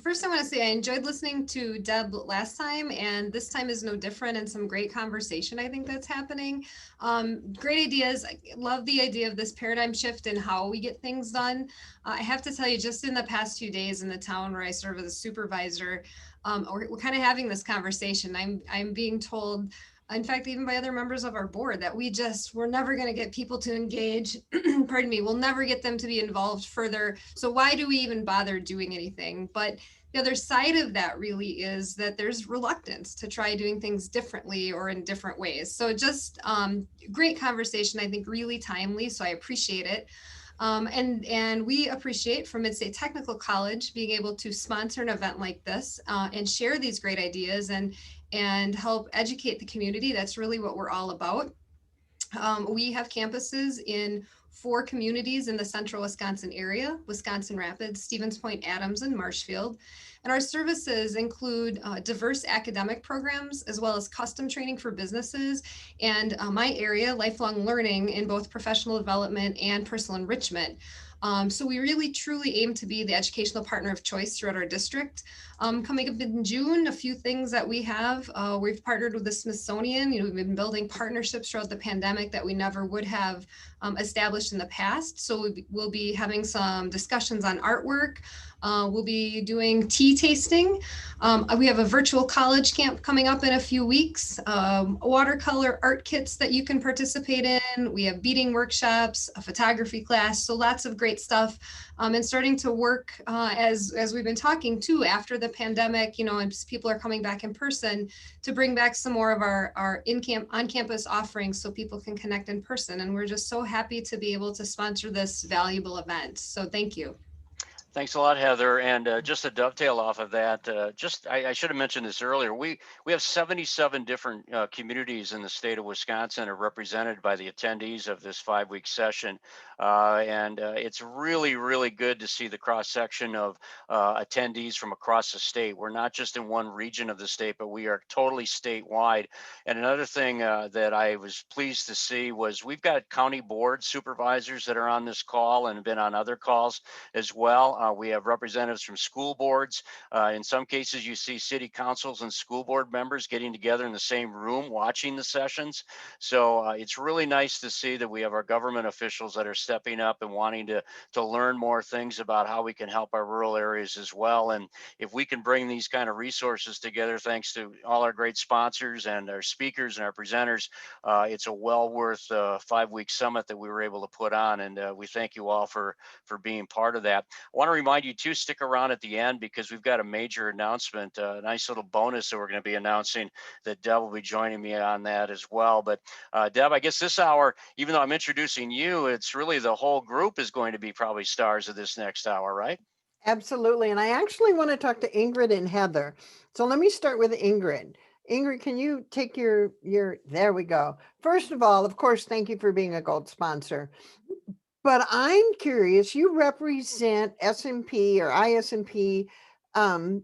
First, I want to say I enjoyed listening to Deb last time, and this time is no different, and some great conversation I think that's happening. Great ideas. I love the idea of this paradigm shift in how we get things done. I have to tell you, just in the past few days in the town where I serve as a supervisor, we're kind of having this conversation. I'm being told, in fact, even by other members of our board, that we're never going to get people to engage. Pardon me, we'll never get them to be involved further. So why do we even bother doing anything? But the other side of that really is that there's reluctance to try doing things differently or in different ways. So just great conversation, I think really timely. So I appreciate it. And we appreciate from Mid-State Technical College being able to sponsor an event like this and share these great ideas and help educate the community. That's really what we're all about. We have campuses in 4 communities in the central Wisconsin area: Wisconsin Rapids, Stevens Point, Adams, and Marshfield. And our services include diverse academic programs, as well as custom training for businesses, and my area, lifelong learning in both professional development and personal enrichment. So we really truly aim to be the educational partner of choice throughout our district. Coming up in June, a few things that we have, we've partnered with the Smithsonian. We've been building partnerships throughout the pandemic that we never would have established in the past. So we'll be having some discussions on artwork. We'll be doing tea tasting. We have a virtual college camp coming up in a few weeks, watercolor art kits that you can participate in. We have beading workshops, a photography class, so lots of great stuff. And starting to work as we've been talking too after the pandemic, and people are coming back in person, to bring back some more of our on-campus offerings so people can connect in person. And we're just so happy to be able to sponsor this valuable event. So thank you. Thanks a lot, Heather. And just to dovetail off of that, I should have mentioned this earlier. We have 77 different communities in the state of Wisconsin are represented by the attendees of this 5-week session. And it's really, really good to see the cross section of attendees from across the state. We're not just in one region of the state, but we are totally statewide. And another thing that I was pleased to see was we've got county board supervisors that are on this call and have been on other calls as well. We have representatives from school boards. In some cases, you see city councils and school board members getting together in the same room watching the sessions. So it's really nice to see that we have our government officials that are stepping up and wanting to learn more things about how we can help our rural areas as well. And if we can bring these kind of resources together, thanks to all our great sponsors and our speakers and our presenters, it's a well worth 5-week summit that we were able to put on. And we thank you all for being part of that. I want to remind you to stick around at the end because we've got a major announcement, a nice little bonus that we're going to be announcing that Deb will be joining me on that as well. But Deb, I guess this hour, even though I'm introducing you, it's really the whole group is going to be probably stars of this next hour, right? Absolutely. And I actually want to talk to Ingrid and Heather. So let me start with Ingrid. Ingrid, can you take your, there we go. First of all, of course, thank you for being a gold sponsor. But I'm curious, you represent SMP or ISMP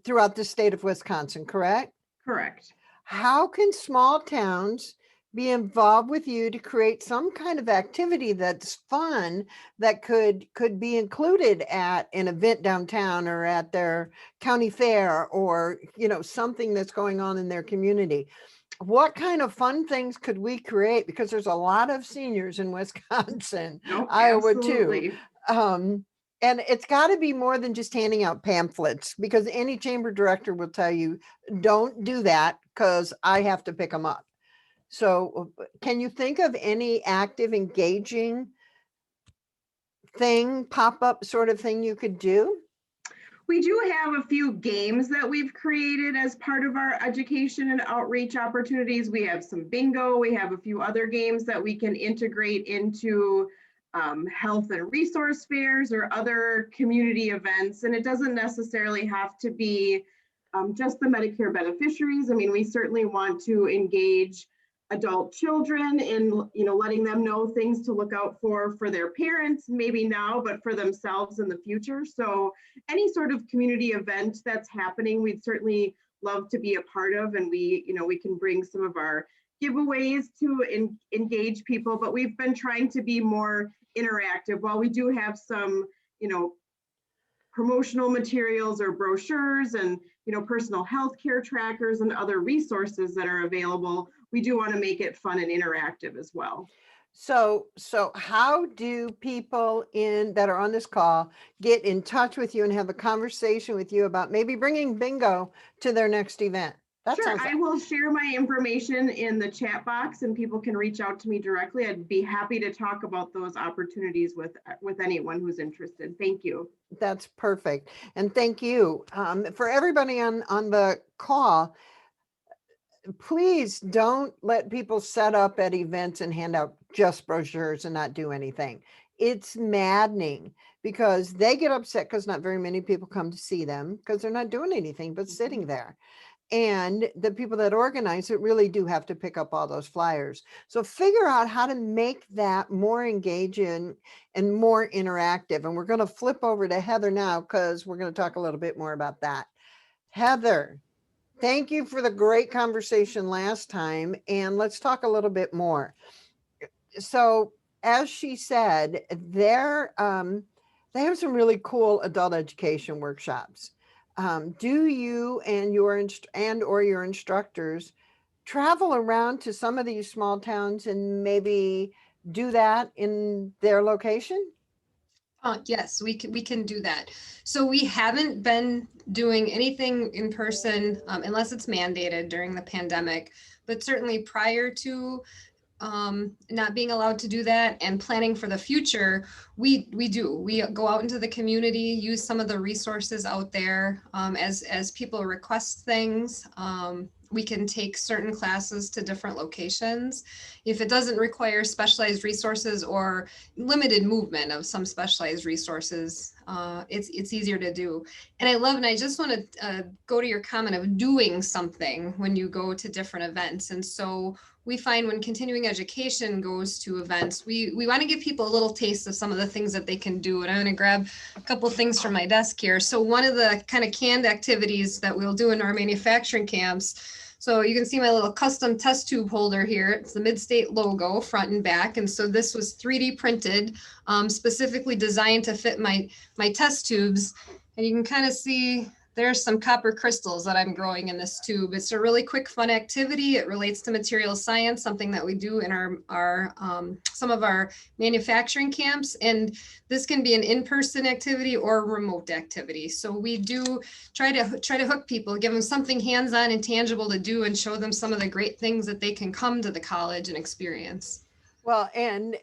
throughout the state of Wisconsin, correct? Correct. How can small towns be involved with you to create some kind of activity that's fun that could be included at an event downtown or at their county fair or, something that's going on in their community? What kind of fun things could we create? Because there's a lot of seniors in Wisconsin, Iowa too. And it's got to be more than just handing out pamphlets, because any chamber director will tell you, don't do that because I have to pick them up. So can you think of any active, engaging thing, pop-up sort of thing you could do? We do have a few games that we've created as part of our education and outreach opportunities. We have some bingo. We have a few other games that we can integrate into health and resource fairs or other community events. And it doesn't necessarily have to be just the Medicare beneficiaries. I mean, we certainly want to engage adult children and, letting them know things to look out for their parents, maybe now, but for themselves in the future. So any sort of community event that's happening, we'd certainly love to be a part of. And we can bring some of our giveaways to engage people, but we've been trying to be more interactive. While we do have some, promotional materials or brochures and, personal health care trackers and other resources that are available, we do want to make it fun and interactive as well. So how do people that are on this call get in touch with you and have a conversation with you about maybe bringing bingo to their next event? Sure, I will share my information in the chat box and people can reach out to me directly. I'd be happy to talk about those opportunities with anyone who's interested. Thank you. That's perfect. And thank you. For everybody on the call, please don't let people set up at events and hand out just brochures and not do anything. It's maddening because they get upset because not very many people come to see them because they're not doing anything but sitting there. And the people that organize it really do have to pick up all those flyers. So figure out how to make that more engaging and more interactive. And we're going to flip over to Heather now because we're going to talk a little bit more about that. Heather, thank you for the great conversation last time. And let's talk a little bit more. So as she said, they have some really cool adult education workshops. Do you and your instructors travel around to some of these small towns and maybe do that in their location? Yes, we can do that. So we haven't been doing anything in person unless it's mandated during the pandemic, but certainly prior to not being allowed to do that and planning for the future, we go out into the community, use some of the resources out there as people request things. We can take certain classes to different locations. If it doesn't require specialized resources or limited movement of some specialized resources, it's easier to do. And I just want to go to your comment of doing something when you go to different events. And so we find when continuing education goes to events, we want to give people a little taste of some of the things that they can do. And I'm going to grab a couple things from my desk here. So one of the kind of canned activities that we'll do in our manufacturing camps, so you can see my little custom test tube holder here. It's the Midstate logo front and back. And so this was 3D printed, specifically designed to fit my test tubes. And you can kind of see there's some copper crystals that I'm growing in this tube. It's a really quick, fun activity. It relates to material science, something that we do in our some of our manufacturing camps. And this can be an in-person activity or a remote activity. So we do try to hook people, give them something hands-on and tangible to do and show them some of the great things that they can come to the college and experience. Well, and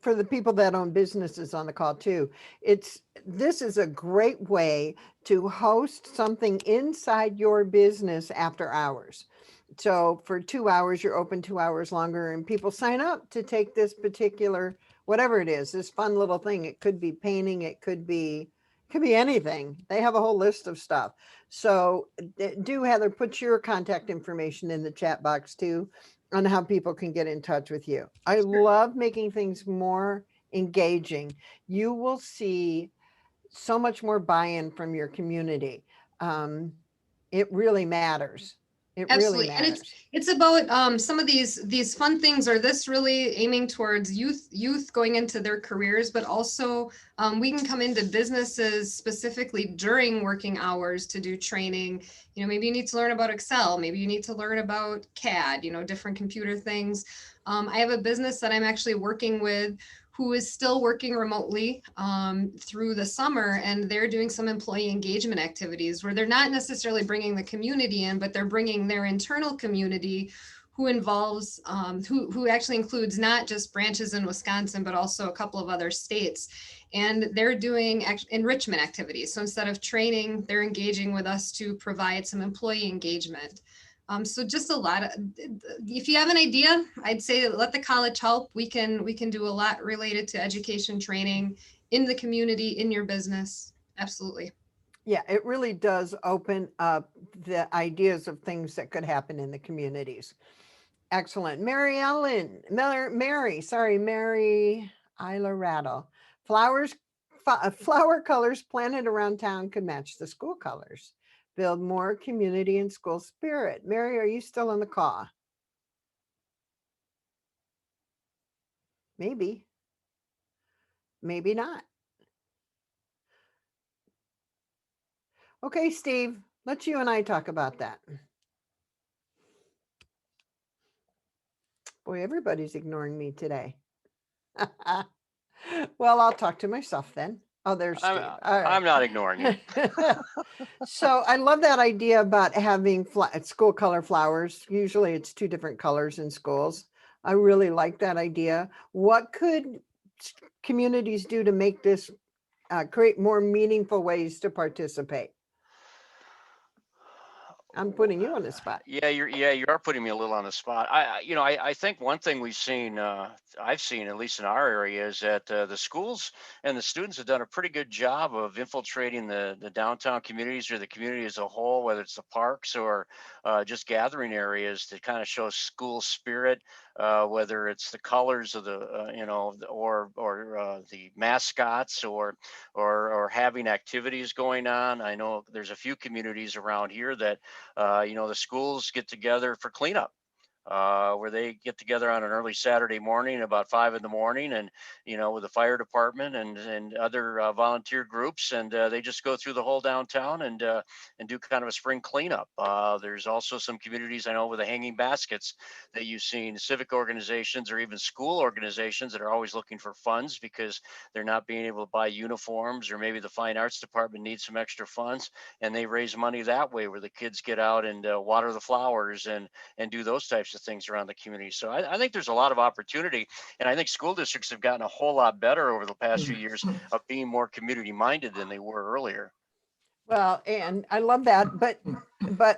for the people that own businesses on the call too, this is a great way to host something inside your business after hours. So for 2 hours, you're open 2 hours longer and people sign up to take this particular, whatever it is, this fun little thing. It could be painting, it could be anything. They have a whole list of stuff. So do, Heather, put your contact information in the chat box too, on how people can get in touch with you. I love making things more engaging. You will see so much more buy-in from your community. It really matters. It Absolutely. really matters. And it's about some of these fun things. Are this really aiming towards youth going into their careers, but also we can come into businesses specifically during working hours to do training. Maybe you need to learn about Excel, maybe you need to learn about CAD, different computer things. I have a business that I'm actually working with who is still working remotely through the summer, and they're doing some employee engagement activities where they're not necessarily bringing the community in, but they're bringing their internal community who involves, who actually includes not just branches in Wisconsin, but also a couple of other states. And they're doing enrichment activities. So instead of training, they're engaging with us to provide some employee engagement. So just a lot of, if you have an idea, I'd say let the college help. We can do a lot related to education training in the community, in your business. Absolutely. Yeah, it really does open up the ideas of things that could happen in the communities. Excellent. Mary Ellen, Mary Isla Rattle. Flower colors planted around town could match the school colors. Build more community and school spirit. Mary, are you still on the call? Maybe, maybe not. Okay, Steve, let's you and I talk about that. Boy, everybody's ignoring me today. Well, I'll talk to myself then. Oh, there's Steve. All right. I'm not ignoring you. So I love that idea about having school color flowers. Usually it's 2 different colors in schools. I really like that idea. What could communities do to make this create more meaningful ways to participate? I'm putting you on the spot. Yeah, you are putting me a little on the spot. I think one thing we've seen, I've seen at least in our area, is that the schools and the students have done a pretty good job of infiltrating the downtown communities or the community as a whole, whether it's the parks or just gathering areas to kind of show school spirit. Whether it's the colors of the, or the mascots, or having activities going on. I know there's a few communities around here that the schools get together for cleanup, where they get together on an early Saturday morning, about 5 in the morning, and with the fire department and other volunteer groups, and they just go through the whole downtown and do kind of a spring cleanup. There's also some communities I know with the hanging baskets that you've seen, civic organizations or even school organizations that are always looking for funds because they're not being able to buy uniforms, or maybe the fine arts department needs some extra funds, and they raise money that way, where the kids get out and water the flowers and do those types of things around the community. So I think there's a lot of opportunity, and I think school districts have gotten a whole lot better over the past few years of being more community minded than they were earlier. Well, and I love that, but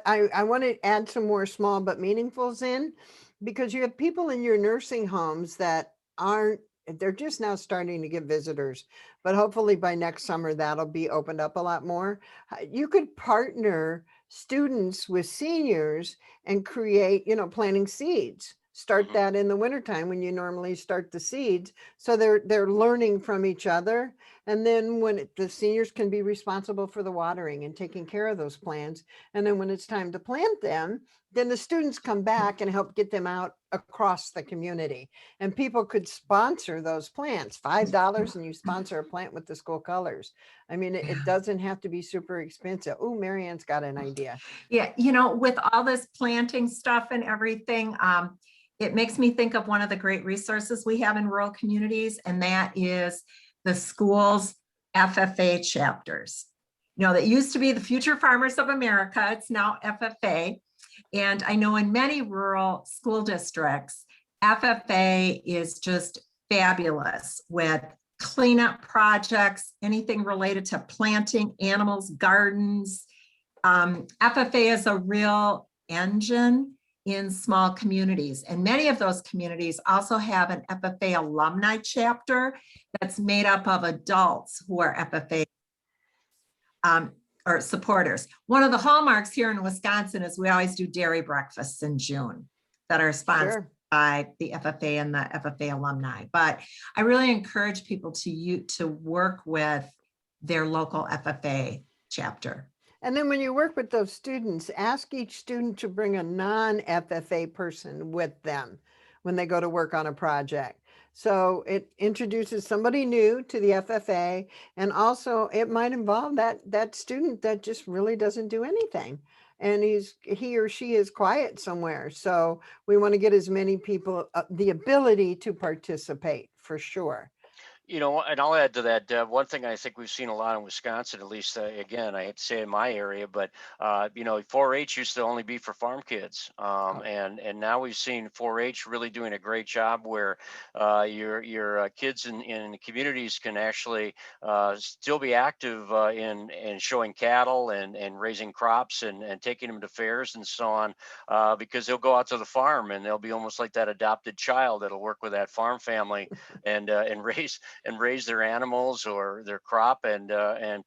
I want to add some more small but meaningfuls in, because you have people in your nursing homes that they're just now starting to get visitors, but hopefully by next summer that'll be opened up a lot more. You could partner students with seniors and create, planting seeds. Start Mhm. that in the wintertime when you normally start the seeds. So they're learning from each other. And then the seniors can be responsible for the watering and taking care of those plants. And then when it's time to plant them, then the students come back and help get them out across the community. And people could sponsor those plants, $5, and you sponsor a plant with the school colors. I mean, it doesn't have to be super expensive. Oh, Marianne's got an idea. Yeah, with all this planting stuff and everything, it makes me think of one of the great resources we have in rural communities, and that is the school's FFA chapters. That used to be the Future Farmers of America. It's now FFA. And I know in many rural school districts, FFA is just fabulous with cleanup projects, anything related to planting animals, gardens. FFA is a real engine in small communities. And many of those communities also have an FFA alumni chapter that's made up of adults who are FFA or supporters. One of the hallmarks here in Wisconsin is we always do dairy breakfasts in June that are sponsored by the FFA and the FFA alumni. But I really encourage people to work with their local FFA chapter. And then when you work with those students, ask each student to bring a non-FFA person with them when they go to work on a project. So it introduces somebody new to the FFA, and also it might involve that student that just really doesn't do anything, and he or she is quiet somewhere. So we want to get as many people the ability to participate, for sure. And I'll add to that, Deb. One thing I think we've seen a lot in Wisconsin, at least, again, I hate to say in my area, but 4-H used to only be for farm kids, and now we've seen 4-H really doing a great job where your kids in the communities can actually still be active in showing cattle and raising crops and taking them to fairs and so on, because they'll go out to the farm and they'll be almost like that adopted child that'll work with that farm family and and raise their animals or their crop and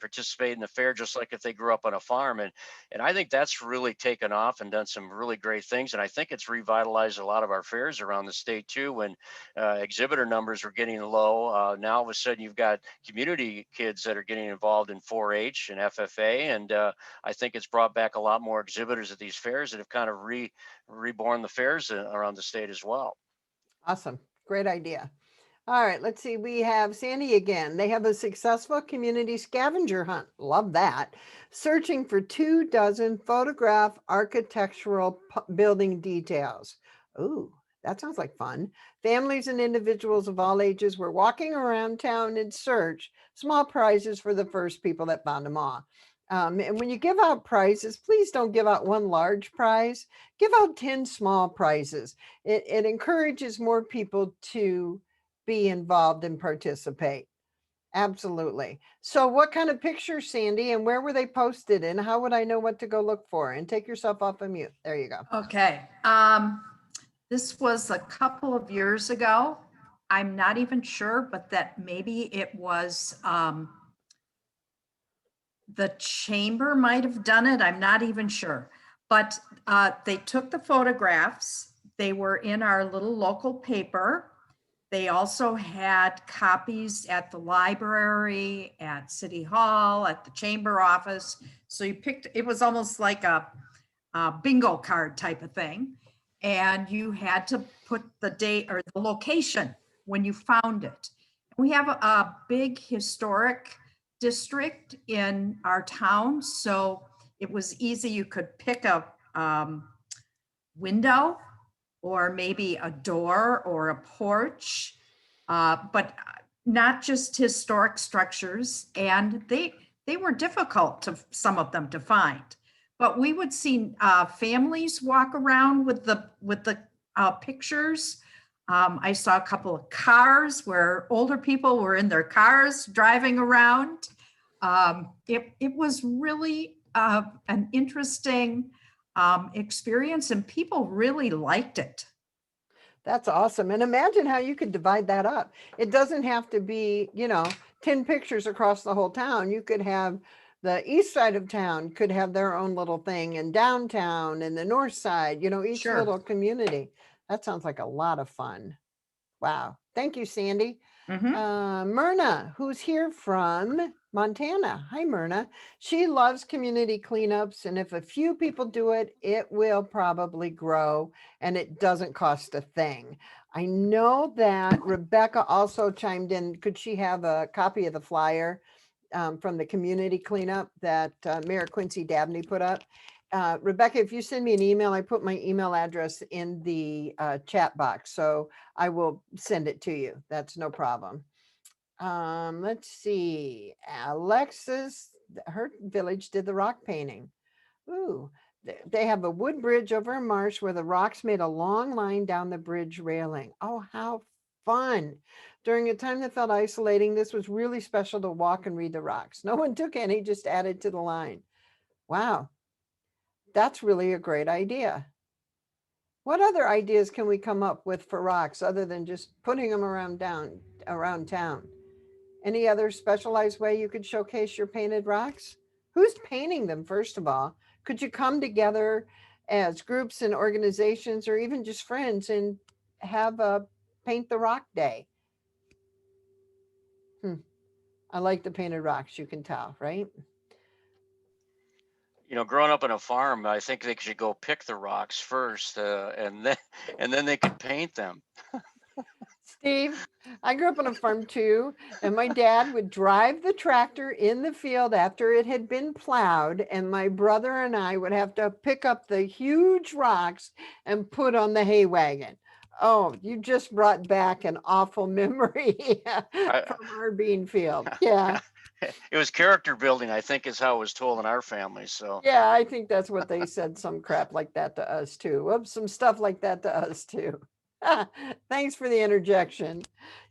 participate in the fair just like if they grew up on a farm. And I think that's really taken off and done some really great things. And I think it's revitalized a lot of our fairs around the state too. When exhibitor numbers were getting low, now all of a sudden you've got community kids that are getting involved in 4-H and FFA, and I think it's brought back a lot more exhibitors at these fairs that have kind of reborn the fairs around the state as well. Awesome. Great idea. All right, let's see. We have Sandy again. They have a successful community scavenger hunt. Love that. Searching for 24 photograph architectural building details. Ooh, that sounds like fun. Families and individuals of all ages were walking around town in search. Small prizes for the first people that found them all. And when you give out prizes, please don't give out one large prize. Give out 10 small prizes. It encourages more people to be involved and participate. Absolutely. So what kind of pictures, Sandy, and where were they posted, and how would I know what to go look for? And take yourself off of mute. There you go. Okay. This was a couple of years ago. I'm not even sure, but that maybe it was, the chamber might have done it. I'm not even sure. But they took the photographs. They were in our little local paper. They also had copies at the library, at City Hall, at the chamber office. So you picked, it was almost like a bingo card type of thing. And you had to put the date or the location when you found it. We have a big historic district in our town, so it was easy. You could pick a window or maybe a door or a porch, but not just historic structures. And they were difficult to some of them to find. But we would see families walk around with the pictures. I saw a couple of cars where older people were in their cars driving around. It was really an interesting experience, and people really liked it. That's awesome. And imagine how you could divide that up. It doesn't have to be, 10 pictures across the whole town. You could have the east side of town could have their own little thing, and downtown and the north side, each Sure. little community. That sounds like a lot of fun. Wow. Thank you, Sandy. Myrna, who's here from Montana. Hi, Myrna. She loves community cleanups, and if a few people do it, it will probably grow, and it doesn't cost a thing. I know that Rebecca also chimed in. Could she have a copy of the flyer from the community cleanup that Mayor Quincy Dabney put up? Rebecca, if you send me an email, I put my email address in the chat box, so I will send it to you. That's no problem. Let's see. Alexis, her village did the rock painting. Ooh, they have a wood bridge over a marsh where the rocks made a long line down the bridge railing. Oh, how fun. During a time that felt isolating, this was really special to walk and read the rocks. No one took any, just added to the line. Wow. That's really a great idea. What other ideas can we come up with for rocks other than just putting them around town? Any other specialized way you could showcase your painted rocks? Who's painting them, first of all? Could you come together as groups and organizations, or even just friends, and have a paint the rock day? I like the painted rocks, you can tell, right? Growing up on a farm, I think they should go pick the rocks first, and then they could paint them. Steve, I grew up on a farm too, and my dad would drive the tractor in the field after it had been plowed, and my brother and I would have to pick up the huge rocks and put on the hay wagon. Oh, you just brought back an awful memory from our bean field. Yeah. It was character building, I think, is how it was told in our family. So yeah, I think that's what they said, some crap like that to us too. Whoops, some stuff like that to us too. Thanks for the interjection.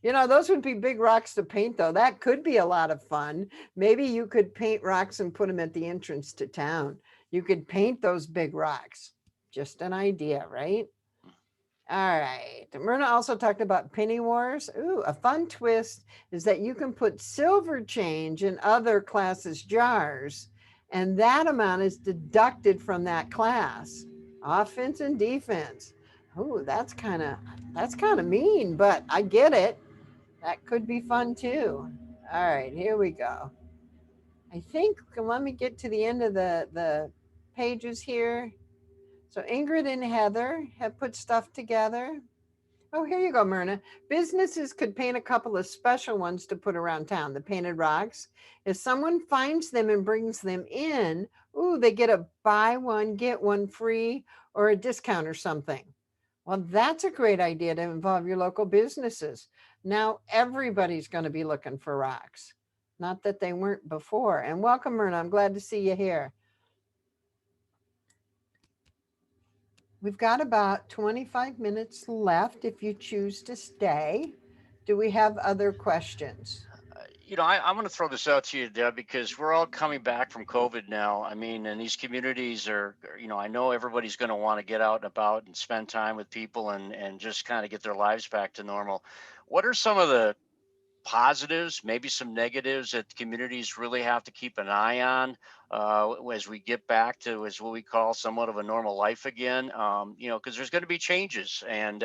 Those would be big rocks to paint, though. That could be a lot of fun. Maybe you could paint rocks and put them at the entrance to town. You could paint those big rocks. Just an idea, right? All right. Myrna also talked about penny wars. Ooh, a fun twist is that you can put silver change in other classes' jars, and that amount is deducted from that class. Offense and defense. Ooh, that's kind of mean, but I get it. That could be fun too. All right, here we go. I think, let me get to the end of the pages here. So Ingrid and Heather have put stuff together. Oh, here you go, Myrna. Businesses could paint a couple of special ones to put around town, the painted rocks. If someone finds them and brings them in, ooh, they get a buy one, get one free or a discount or something. Well, that's a great idea to involve your local businesses. Now everybody's going to be looking for rocks. Not that they weren't before. And welcome, Myrna. I'm glad to see you here. We've got about 25 minutes left if you choose to stay. Do we have other questions? I'm going to throw this out to you, Deb, because we're all coming back from COVID now. I mean, and these communities I know everybody's going to want to get out and about and spend time with people and just kind of get their lives back to normal. What are some of the positives, maybe some negatives that communities really have to keep an eye on as we get back to as what we call somewhat of a normal life again? Because there's going to be changes, and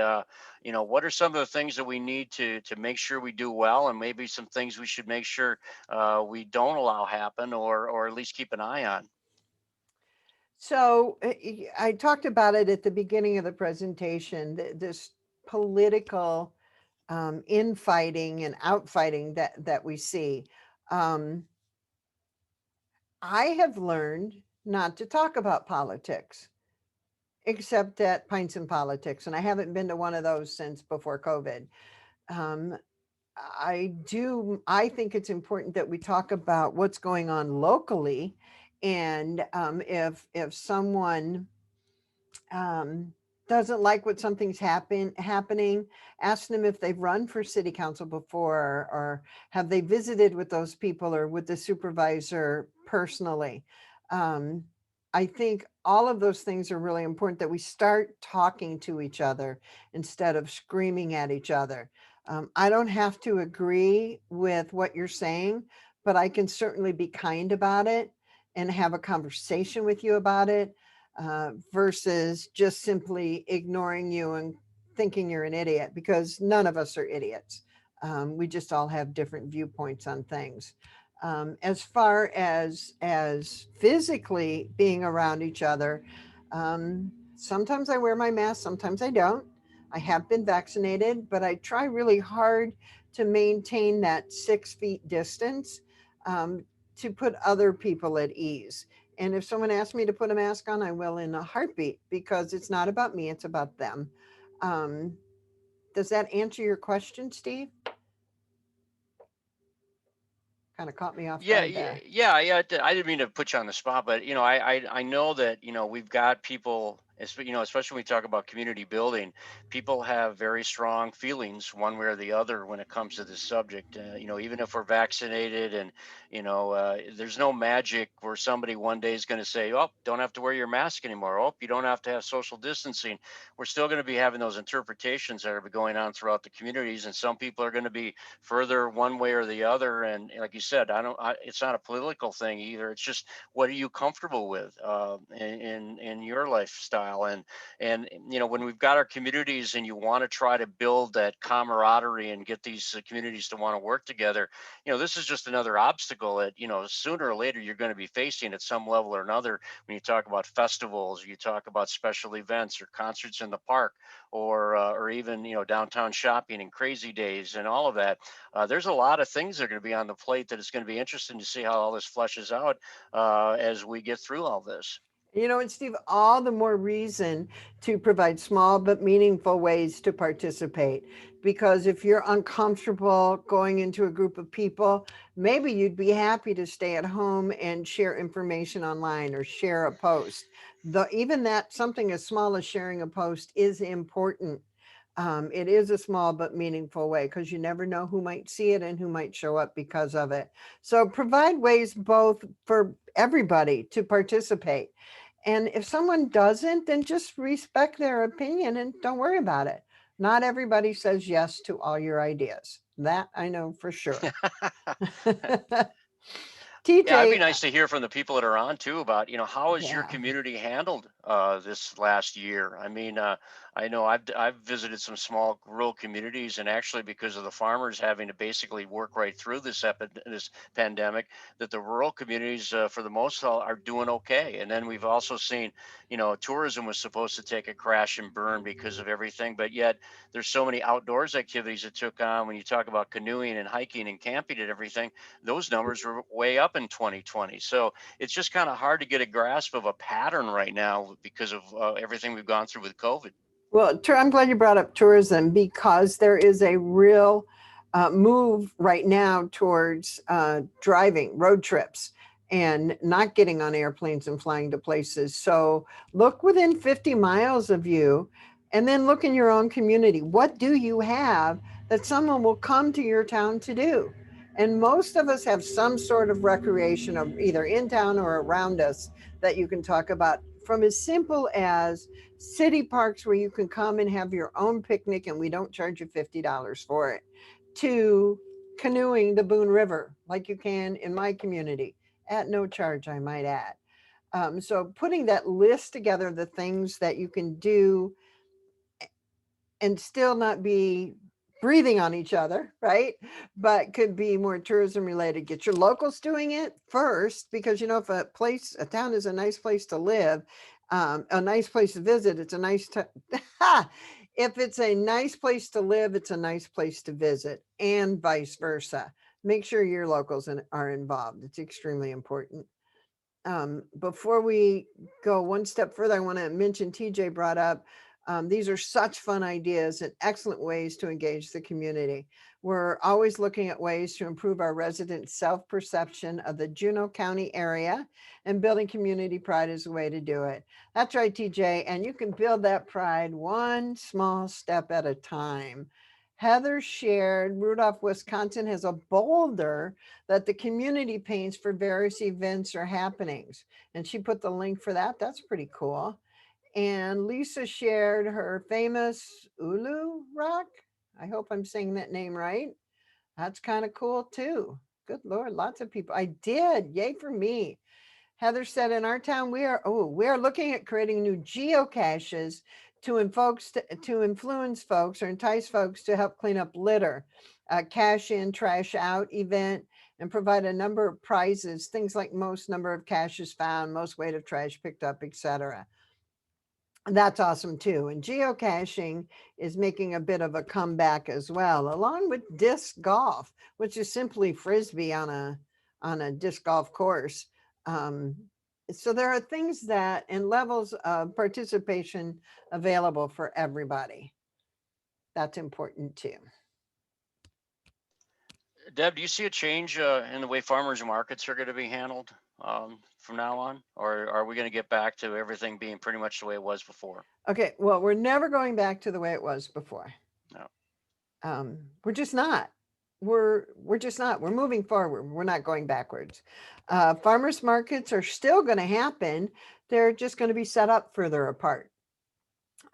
what are some of the things that we need to make sure we do well, and maybe some things we should make sure we don't allow happen, or at least keep an eye on. So I talked about it at the beginning of the presentation, this political infighting and outfighting that we see. I have learned not to talk about politics, except at Pints and Politics, and I haven't been to one of those since before COVID. I think it's important that we talk about what's going on locally, and if someone doesn't like what something's happening, ask them if they've run for city council before, or have they visited with those people or with the supervisor personally. I think all of those things are really important, that we start talking to each other instead of screaming at each other. I don't have to agree with what you're saying, but I can certainly be kind about it and have a conversation with you about it. Versus just simply ignoring you and thinking you're an idiot, because none of us are idiots. We just all have different viewpoints on things. As far as physically being around each other, sometimes I wear my mask, sometimes I don't. I have been vaccinated, but I try really hard to maintain that 6 feet distance to put other people at ease. And if someone asks me to put a mask on, I will in a heartbeat, because it's not about me, it's about them. Does that answer your question, Steve? Kind of caught me off guard there. Yeah. I didn't mean to put you on the spot, but I know that we've got people, especially when we talk about community building, people have very strong feelings one way or the other when it comes to this subject. Even if we're vaccinated, and there's no magic where somebody one day is going to say, "Oh, don't have to wear your mask anymore. Oh, you don't have to have social distancing." We're still going to be having those interpretations that are going on throughout the communities, and some people are going to be further one way or the other. And like you said, it's not a political thing either. It's just, what are you comfortable with in your lifestyle? And when we've got our communities and you want to try to build that camaraderie and get these communities to want to work together, this is just another obstacle that sooner or later you're going to be facing at some level or another. When you talk about festivals, or you talk about special events or concerts in the park, or even downtown shopping and crazy days and all of that, there's a lot of things that are going to be on the plate that it's going to be interesting to see how all this fleshes out as we get through all this. And Steve, all the more reason to provide small but meaningful ways to participate. Because if you're uncomfortable going into a group of people, maybe you'd be happy to stay at home and share information online or share a post. Even that, something as small as sharing a post, is important. It is a small but meaningful way, because you never know who might see it and who might show up because of it. So provide ways both for everybody to participate. And if someone doesn't, then just respect their opinion and don't worry about it. Not everybody says yes to all your ideas. That I know for sure. Yeah, it'd be TJ, nice to hear from the people that are on too about, how has your yeah. community handled this last year? I mean, I know I've visited some small rural communities, and actually because of the farmers having to basically work right through this pandemic, that the rural communities for the most part are doing okay. And then we've also seen, tourism was supposed to take a crash and burn because of everything, but yet there's so many outdoors activities that took on. When you talk about canoeing and hiking and camping and everything, those numbers were way up in 2020. So it's just kind of hard to get a grasp of a pattern right now because of everything we've gone through with COVID. Well, I'm glad you brought up tourism because there is a real move right now towards driving road trips and not getting on airplanes and flying to places. So look within 50 miles of you and then look in your own community. What do you have that someone will come to your town to do? And most of us have some sort of recreation of either in town or around us that you can talk about, from as simple as city parks where you can come and have your own picnic and we don't charge you $50 for it, to canoeing the Boone River like you can in my community at no charge, I might add. So putting that list together, the things that you can do and still not be breathing on each other, right? But could be more tourism related. Get your locals doing it first, because if a town is a nice place to live, a nice place to visit, it's a nice if it's a nice place to live, it's a nice place to visit, and vice versa. Make sure your locals are involved. It's extremely important. Before we go one step further, I want to mention TJ brought up, these are such fun ideas and excellent ways to engage the community. We're always looking at ways to improve our residents' self-perception of the Juneau County area, and building community pride is a way to do it. That's right, TJ, and you can build that pride one small step at a time. Heather shared Rudolph, Wisconsin has a boulder that the community paints for various events or happenings. And she put the link for that. That's pretty cool. And Lisa shared her famous Ulu rock. I hope I'm saying that name right. That's kind of cool too. Good Lord, lots of people. I did. Yay for me. Heather said, in our town, we are looking at creating new geocaches to influence folks or entice folks to help clean up litter, cash in, trash out event, and provide a number of prizes, things like most number of caches found, most weight of trash picked up, etc. That's awesome too. And geocaching is making a bit of a comeback as well, along with disc golf, which is simply frisbee on a disc golf course. So there are things that and levels of participation available for everybody. That's important too. Deb, do you see a change in the way farmers markets are going to be handled from now on? Or are we going to get back to everything being pretty much the way it was before? Okay, well, we're never going back to the way it was before. No. We're just not. We're just not. We're moving forward. We're not going backwards. Farmers markets are still going to happen. They're just going to be set up further apart.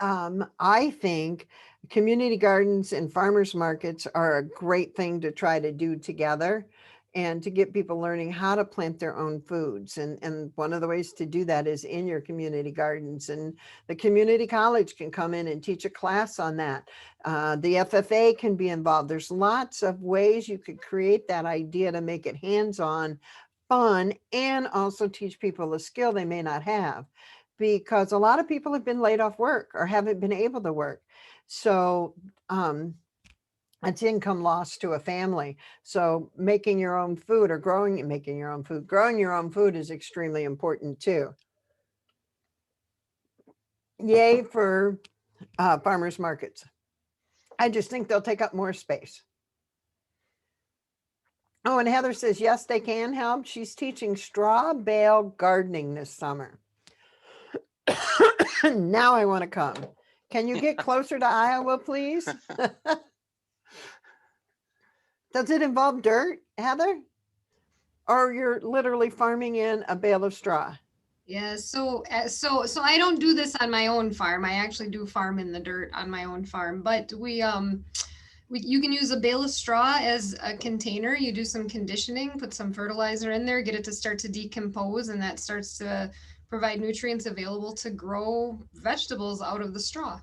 I think community gardens and farmers markets are a great thing to try to do together, and to get people learning how to plant their own foods. And one of the ways to do that is in your community gardens, and the community college can come in and teach a class on that. The FFA can be involved. There's lots of ways you could create that idea to make it hands-on, fun, and also teach people a skill they may not have, because a lot of people have been laid off work or haven't been able to work. So it's income loss to a family. So making your own food or growing your own food is extremely important too. Yay for farmers markets. I just think they'll take up more space. Oh, and Heather says, yes, they can help. She's teaching straw bale gardening this summer. Now I want to come. Can you get closer to Iowa, please? Does it involve dirt, Heather? Or you're literally farming in a bale of straw? Yeah, so I don't do this on my own farm. I actually do farm in the dirt on my own farm, but you can use a bale of straw as a container. You do some conditioning, put some fertilizer in there, get it to start to decompose, and that starts to provide nutrients available to grow vegetables out of the straw.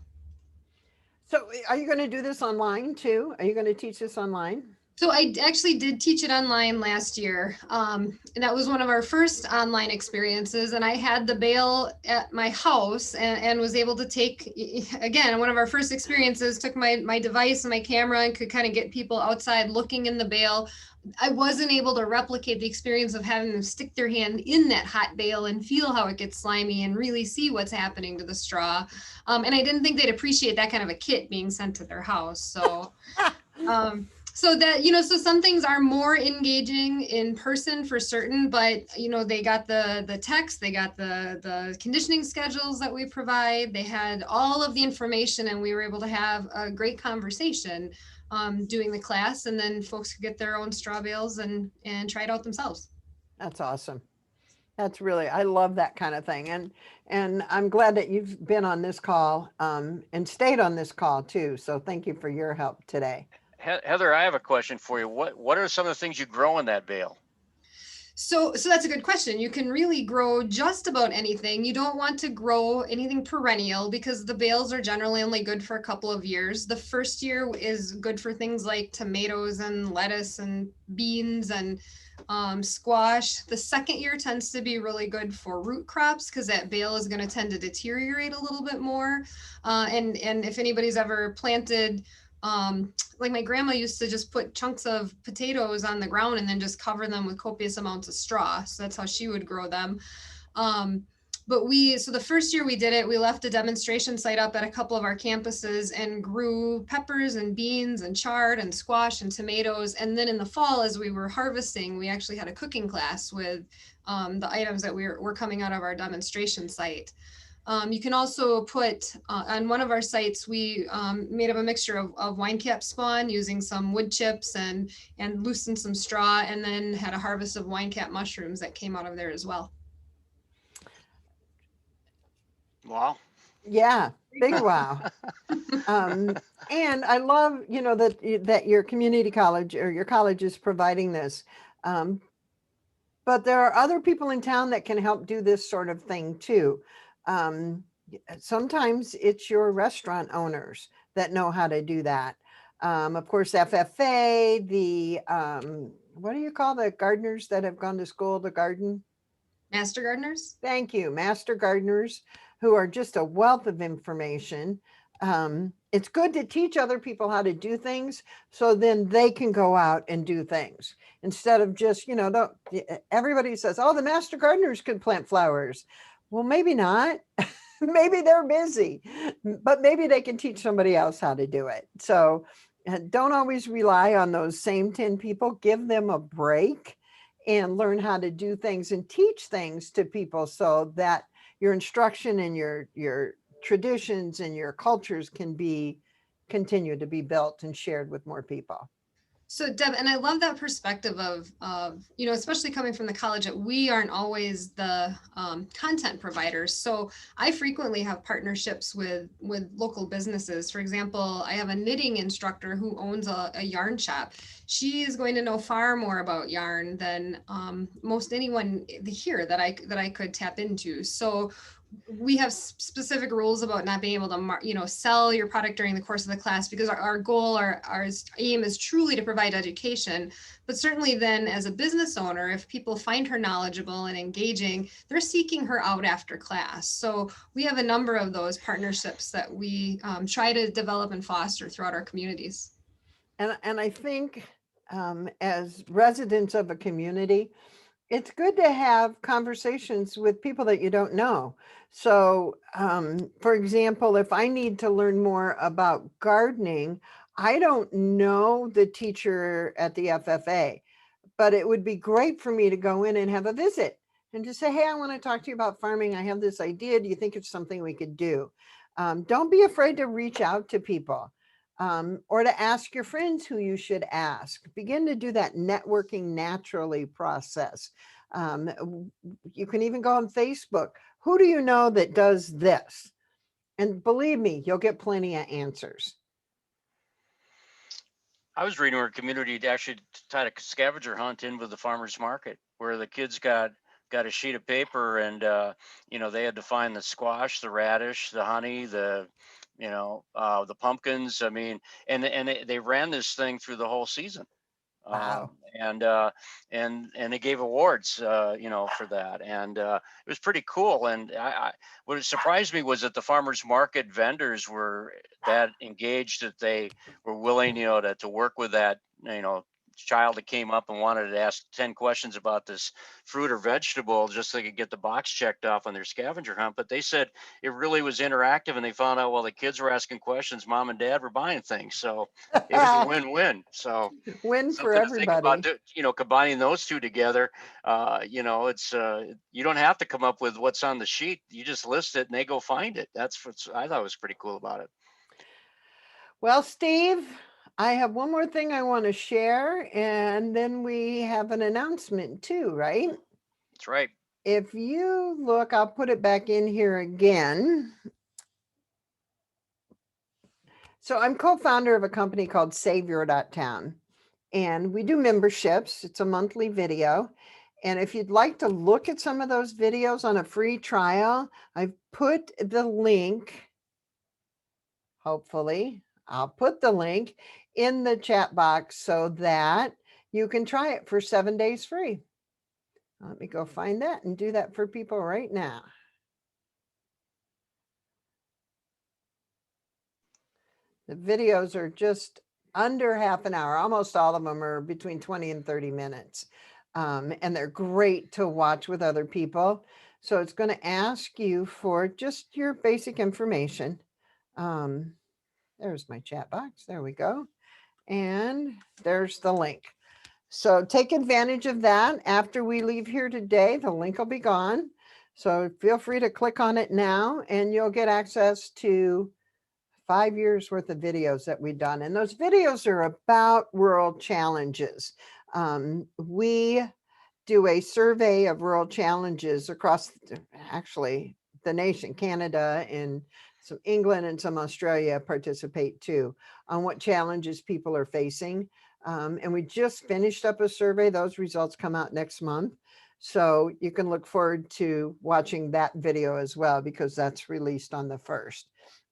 So are you going to do this online too? Are you going to teach this online? So I actually did teach it online last year. And that was one of our first online experiences. And I had the bale at my house and was able to take, again, one of our first experiences, took my device and my camera and could kind of get people outside looking in the bale. I wasn't able to replicate the experience of having them stick their hand in that hot bale and feel how it gets slimy and really see what's happening to the straw. And I didn't think they'd appreciate that kind of a kit being sent to their house. So, so that, so some things are more engaging in person for certain, but they got the text, they got the conditioning schedules that we provide, they had all of the information, and we were able to have a great conversation doing the class, and then folks could get their own straw bales and try it out themselves. That's awesome. That's really, I love that kind of thing. And I'm glad that you've been on this call and stayed on this call too. So thank you for your help today. Heather, I have a question for you. What are some of the things you grow in that bale? So that's a good question. You can really grow just about anything. You don't want to grow anything perennial because the bales are generally only good for a couple of years. The first year is good for things like tomatoes and lettuce and beans and squash. The second year tends to be really good for root crops because that bale is going to tend to deteriorate a little bit more. And if anybody's ever planted like my grandma used to just put chunks of potatoes on the ground and then just cover them with copious amounts of straw. So that's how she would grow them. But so the first year we did it, we left a demonstration site up at a couple of our campuses and grew peppers and beans and chard and squash and tomatoes. And then in the fall, as we were harvesting, we actually had a cooking class with the items that were coming out of our demonstration site. You can also put on one of our sites, we made up a mixture of wine cap spawn using some wood chips and loosened some straw, and then had a harvest of wine cap mushrooms that came out of there as well. Wow. Yeah, big wow. And I love, that your community college or your college is providing this. But there are other people in town that can help do this sort of thing too. Sometimes it's your restaurant owners that know how to do that. Of course, FFA, the, what do you call the gardeners that have gone to school to garden? Master gardeners? Thank you. Master gardeners who are just a wealth of information. It's good to teach other people how to do things so then they can go out and do things instead of just, everybody says, oh, the master gardeners could plant flowers. Well, maybe not. Maybe they're busy, but maybe they can teach somebody else how to do it. So don't always rely on those same 10 people. Give them a break and learn how to do things and teach things to people so that your instruction and your traditions and your cultures can continue to be built and shared with more people. So Deb, and I love that perspective of especially coming from the college, that we aren't always the content providers. So I frequently have partnerships with local businesses. For example, I have a knitting instructor who owns a yarn shop. She is going to know far more about yarn than most anyone here that I could tap into. So we have specific rules about not being able to, sell your product during the course of the class, because our goal, our aim is truly to provide education. But certainly then as a business owner, if people find her knowledgeable and engaging, they're seeking her out after class. So we have a number of those partnerships that we try to develop and foster throughout our communities. And I think as residents of a community, it's good to have conversations with people that you don't know. So, for example, if I need to learn more about gardening, I don't know the teacher at the FFA, but it would be great for me to go in and have a visit and just say, hey, I want to talk to you about farming. I have this idea. Do you think it's something we could do? Don't be afraid to reach out to people. Or to ask your friends who you should ask. Begin to do that networking naturally process. You can even go on Facebook. Who do you know that does this? And believe me, you'll get plenty of answers. I was reading where a community actually tied a scavenger hunt in with the farmer's market, where the kids got a sheet of paper and they had to find the squash, the radish, the honey, the pumpkins. I mean, and they ran this thing through the whole season. Wow. And they gave awards, for that, and it was pretty cool. And what surprised me was that the farmers market vendors were that engaged that they were willing, to work with that, child that came up and wanted to ask 10 questions about this fruit or vegetable just so they could get the box checked off on their scavenger hunt. But they said it really was interactive, and they found out while the kids were asking questions, mom and dad were buying things. So it was a win-win. So Win for something to think about, everybody. combining those two together. It's you don't have to come up with what's on the sheet. You just list it and they go find it. That's what I thought was pretty cool about it. Well, Steve, I have one more thing I want to share, and then we have an announcement too, right? That's right. If you look, I'll put it back in here again. So I'm co-founder of a company called Savior.town, and we do memberships. It's a monthly video. And if you'd like to look at some of those videos on a free trial, I've put the link, hopefully, I'll put the link in the chat box so that you can try it for 7 days free. Let me go find that and do that for people right now. The videos are just under half an hour. Almost all of them are between 20 and 30 minutes. And they're great to watch with other people. So it's going to ask you for just your basic information. There's my chat box. There we go. And there's the link. So take advantage of that. After we leave here today, the link will be gone. So feel free to click on it now and you'll get access to 5 years worth of videos that we've done. And those videos are about world challenges. We do a survey of world challenges across actually the nation. Canada and some England and some Australia participate too on what challenges people are facing. And we just finished up a survey. Those results come out next month. So you can look forward to watching that video as well, because that's released on the 1st.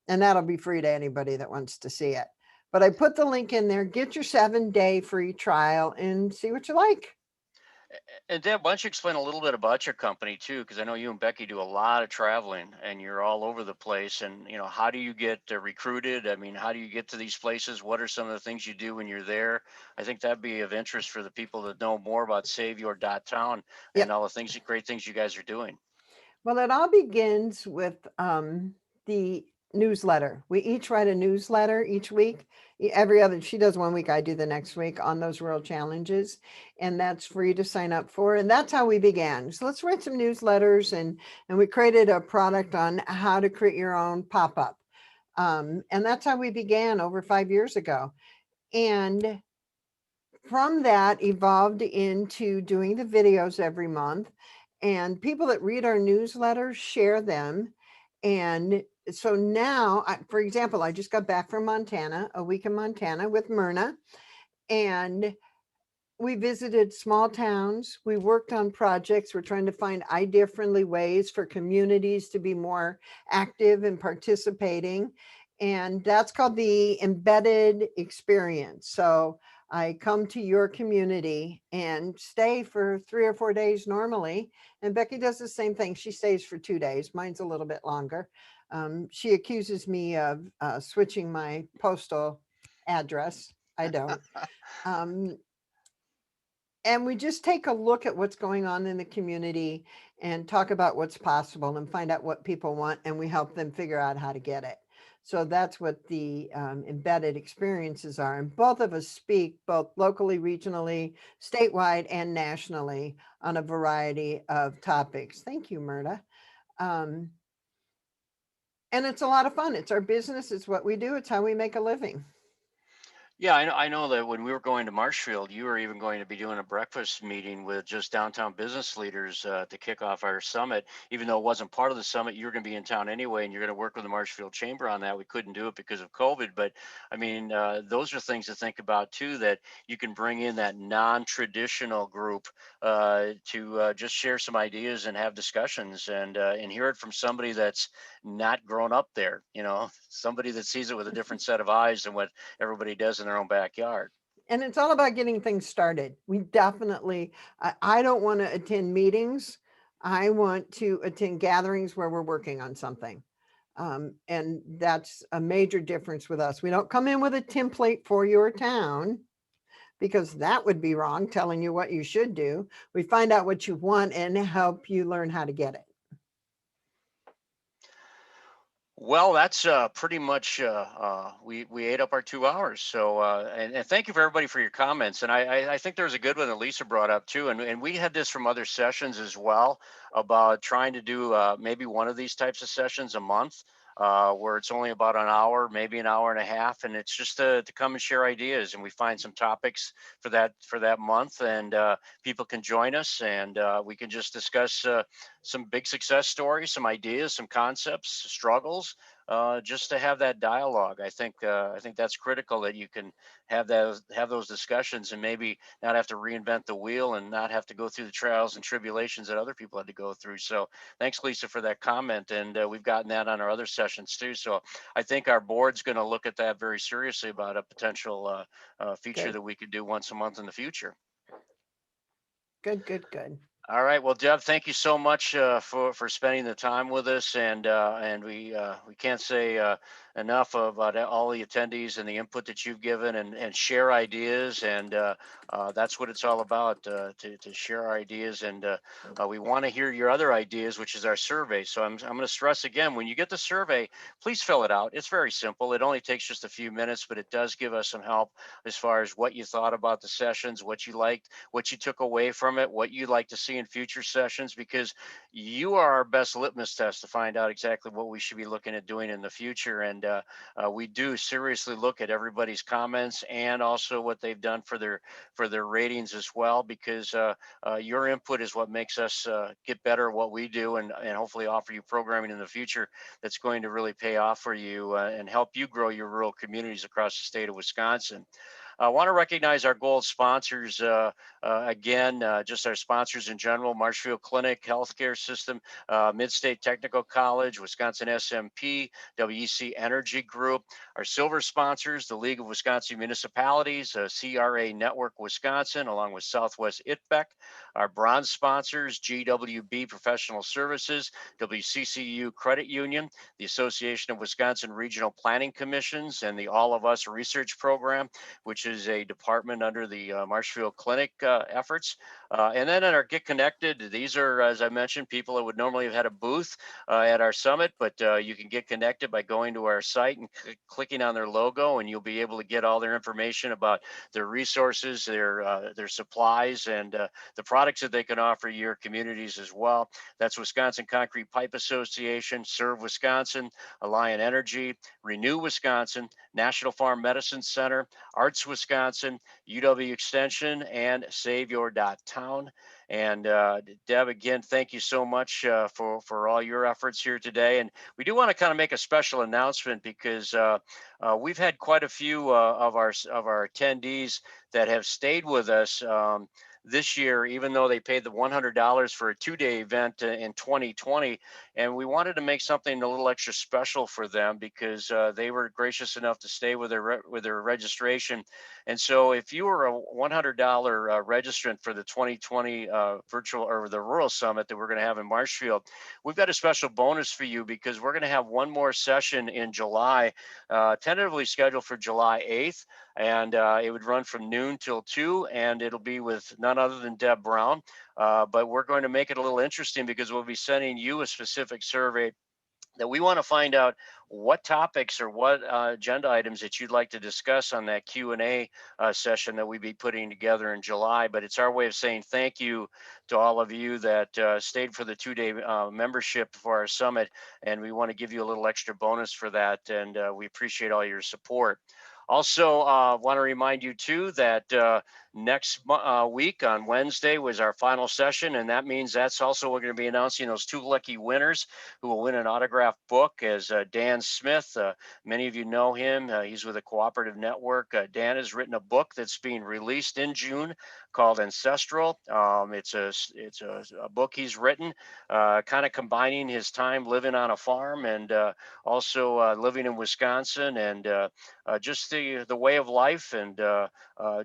And that'll be free to anybody that wants to see it. But I put the link in there. Get your 7-day free trial and see what you like. And Deb, why don't you explain a little bit about your company too? Because I know you and Becky do a lot of traveling and you're all over the place. And, how do you get recruited? I mean, how do you get to these places? What are some of the things you do when you're there? I think that'd be of interest for the people that know more about Savior.town and all the great things you guys are doing. Well, it all begins with the newsletter. We each write a newsletter each week. Every other, she does 1 week, I do the next week on those world challenges. And that's free to sign up for. And that's how we began. So let's write some newsletters. And we created a product on how to create your own pop-up. And that's how we began over 5 years ago. And from that evolved into doing the videos every month. And people that read our newsletters share them. And so now, for example, I just got back from Montana, a week in Montana with Myrna, and we visited small towns. We worked on projects. We're trying to find idea-friendly ways for communities to be more active and participating. And that's called the embedded experience. So I come to your community and stay for 3 or 4 days normally. And Becky does the same thing. She stays for 2 days. Mine's a little bit longer. She accuses me of switching my postal address. I don't. And we just take a look at what's going on in the community and talk about what's possible and find out what people want. And we help them figure out how to get it. So that's what the embedded experiences are. And both of us speak both locally, regionally, statewide, and nationally on a variety of topics. Thank you, Myrna. And it's a lot of fun. It's our business. It's what we do. It's how we make a living. Yeah, I know that when we were going to Marshfield, you were even going to be doing a breakfast meeting with just downtown business leaders to kick off our summit. Even though it wasn't part of the summit, you were going to be in town anyway, and you're going to work with the Marshfield Chamber on that. We couldn't do it because of COVID, but I mean, those are things to think about too. That you can bring in that non-traditional group to just share some ideas and have discussions, and hear it from somebody that's not grown up there. You know, somebody that sees it with a different set of eyes than what everybody does in their own backyard. And it's all about getting things started. We definitely, I don't want to attend meetings. I want to attend gatherings where we're working on something. And that's a major difference with us. We don't come in with a template for your town, because that would be wrong, telling you what you should do. We find out what you want and help you learn how to get it. Well, that's pretty much we ate up our 2 hours. So and thank you for everybody for your comments. And I think there's a good one that Lisa brought up too. And we had this from other sessions as well about trying to do maybe one of these types of sessions a month. Where it's only about an hour, maybe an hour and a half, and it's just to come and share ideas, and we find some topics for that month, and people can join us, and we can just discuss some big success stories, some ideas, some concepts, struggles, just to have that dialogue. I think that's critical, that you can have those discussions and maybe not have to reinvent the wheel and not have to go through the trials and tribulations that other people had to go through. So thanks, Lisa, for that comment, and we've gotten that on our other sessions too. So I think our board's going to look at that very seriously about a potential feature Good, that we could do once a month in the future. good, good, good. All right. Well, Deb, thank you so much for spending the time with us, and we can't say enough about all the attendees and the input that you've given, and share ideas, and that's what it's all about, to share our ideas, and we want to hear your other ideas, which is our survey. So I'm going to stress again, when you get the survey, please fill it out. It's very simple. It only takes just a few minutes, but it does give us some help as far as what you thought about the sessions, what you liked, what you took away from it, what you'd like to see in future sessions, because you are our best litmus test to find out exactly what we should be looking at doing in the future. And we do seriously look at everybody's comments and also what they've done for their ratings as well, because your input is what makes us get better at what we do, and hopefully offer you programming in the future that's going to really pay off for you, and help you grow your rural communities across the state of Wisconsin. I want to recognize our gold sponsors again, just our sponsors in general: Marshfield Clinic Healthcare System, Midstate Technical College, Wisconsin SMP, WEC Energy Group. Our silver sponsors: the League of Wisconsin Municipalities, CRA Network Wisconsin, along with Southwest ITBEC. Our bronze sponsors: GWB Professional Services, WCCU Credit Union, the Association of Wisconsin Regional Planning Commissions, and the All of Us Research Program, which is a department under the Marshfield Clinic efforts. And then at our Get Connected, these are, as I mentioned, people that would normally have had a booth at our summit, but you can get connected by going to our site and clicking on their logo, and you'll be able to get all their information about their resources, their supplies, and the products that they can offer your communities as well. That's Wisconsin Concrete Pipe Association, Serve Wisconsin, Alliant Energy, Renew Wisconsin, National Farm Medicine Center, Arts Wisconsin, UW Extension, and SaveYour.town. And Deb, again, thank you so much for all your efforts here today. And we do want to kind of make a special announcement, because we've had quite a few of our attendees that have stayed with us this year, even though they paid the $100 for a 2-day event in 2020. And we wanted to make something a little extra special for them, because they were gracious enough to stay with their registration. And so if you were a $100 registrant for the 2020 virtual, or the Rural Summit that we're going to have in Marshfield, we've got a special bonus for you, because we're going to have one more session in July, tentatively scheduled for July 8th. And it would run from noon till 2, and it'll be with none other than Deb Brown. But we're going to make it a little interesting, because we'll be sending you a specific survey that we want to find out what topics or what agenda items that you'd like to discuss on that Q&A session that we'd be putting together in July. But it's our way of saying thank you to all of you that stayed for the 2-day membership for our summit, and we want to give you a little extra bonus for that, and we appreciate all your support. Also, want to remind you too that next week on Wednesday was our final session, and that means that's also we're going to be announcing those 2 lucky winners who will win an autographed book. As Dan Smith, many of you know him. He's with a cooperative network. Dan has written a book that's being released in June called Ancestral. It's a book he's written, kind of combining his time living on a farm and also living in Wisconsin, and just the way of life, and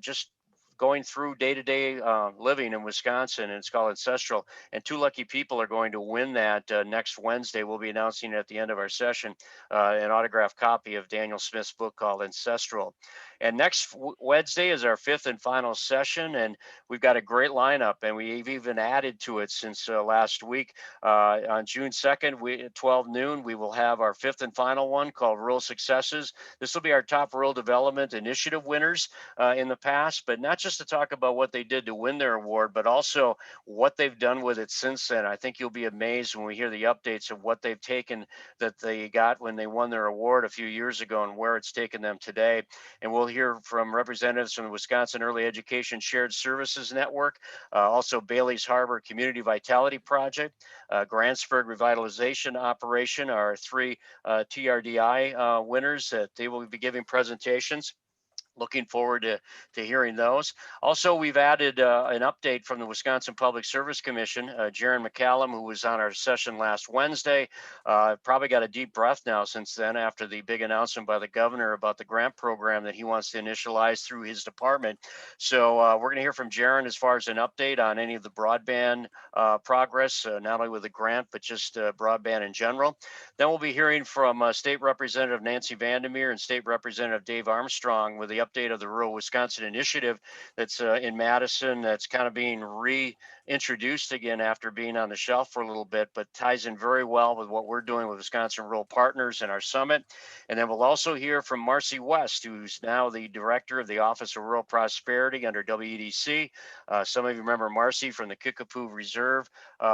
just going through day-to-day living in Wisconsin. And it's called Ancestral. And 2 lucky people are going to win that next Wednesday. We'll be announcing at the end of our session an autographed copy of Daniel Smith's book called Ancestral. And next Wednesday is our 5th and final session, and we've got a great lineup, and we've even added to it since last week. On June 2nd, at 12 noon, we will have our 5th and final one called Rural Successes. This will be our top rural development initiative winners in the past, but not just to talk about what they did to win their award, but also what they've done with it since then. I think you'll be amazed when we hear the updates of what they've taken that they got when they won their award a few years ago and where it's taken them today. And we'll hear from representatives from the Wisconsin Early Education Shared Services Network, also Bailey's Harbor Community Vitality Project, Grantsburg Revitalization Operation, our 3 TRDI winners that they will be giving presentations. Looking forward to hearing those. Also, we've added an update from the Wisconsin Public Service Commission. Jaron McCallum, who was on our session last Wednesday, probably got a deep breath now since then after the big announcement by the governor about the grant program that he wants to initialize through his department. So we're going to hear from Jaron as far as an update on any of the broadband progress, not only with the grant, but just broadband in general. Then we'll be hearing from State Representative Nancy Vandermeer and State Representative Dave Armstrong with the update of the Rural Wisconsin Initiative that's in Madison, that's kind of being reintroduced again after being on the shelf for a little bit, but ties in very well with what we're doing with Wisconsin Rural Partners and our summit. And then we'll also hear from Marcy West, who's now the director of the Office of Rural Prosperity under WEDC. Some of you remember Marcy from the Kickapoo Reserve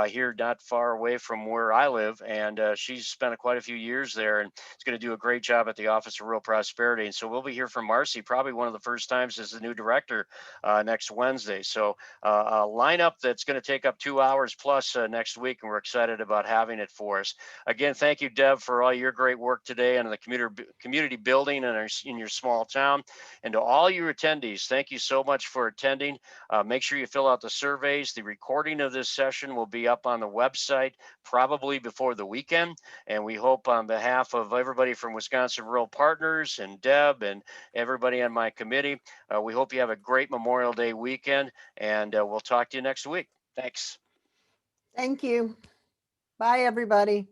here not far away from where I live, and she's spent quite a few years there and is going to do a great job at the Office of Rural Prosperity. And so we'll be here from Marcy probably one of the first times as the new director next Wednesday. So a lineup that's going to take up 2 hours plus next week, and we're excited about having it for us. Again, thank you, Deb, for all your great work today and the community building in your small town. And to all your attendees, thank you so much for attending. Make sure you fill out the surveys. The recording of this session will be up on the website probably before the weekend. And we hope on behalf of everybody from Wisconsin Rural Partners and Deb and everybody on my committee, we hope you have a great Memorial Day weekend, and we'll talk to you next week. Thanks. Thank you. Bye, everybody.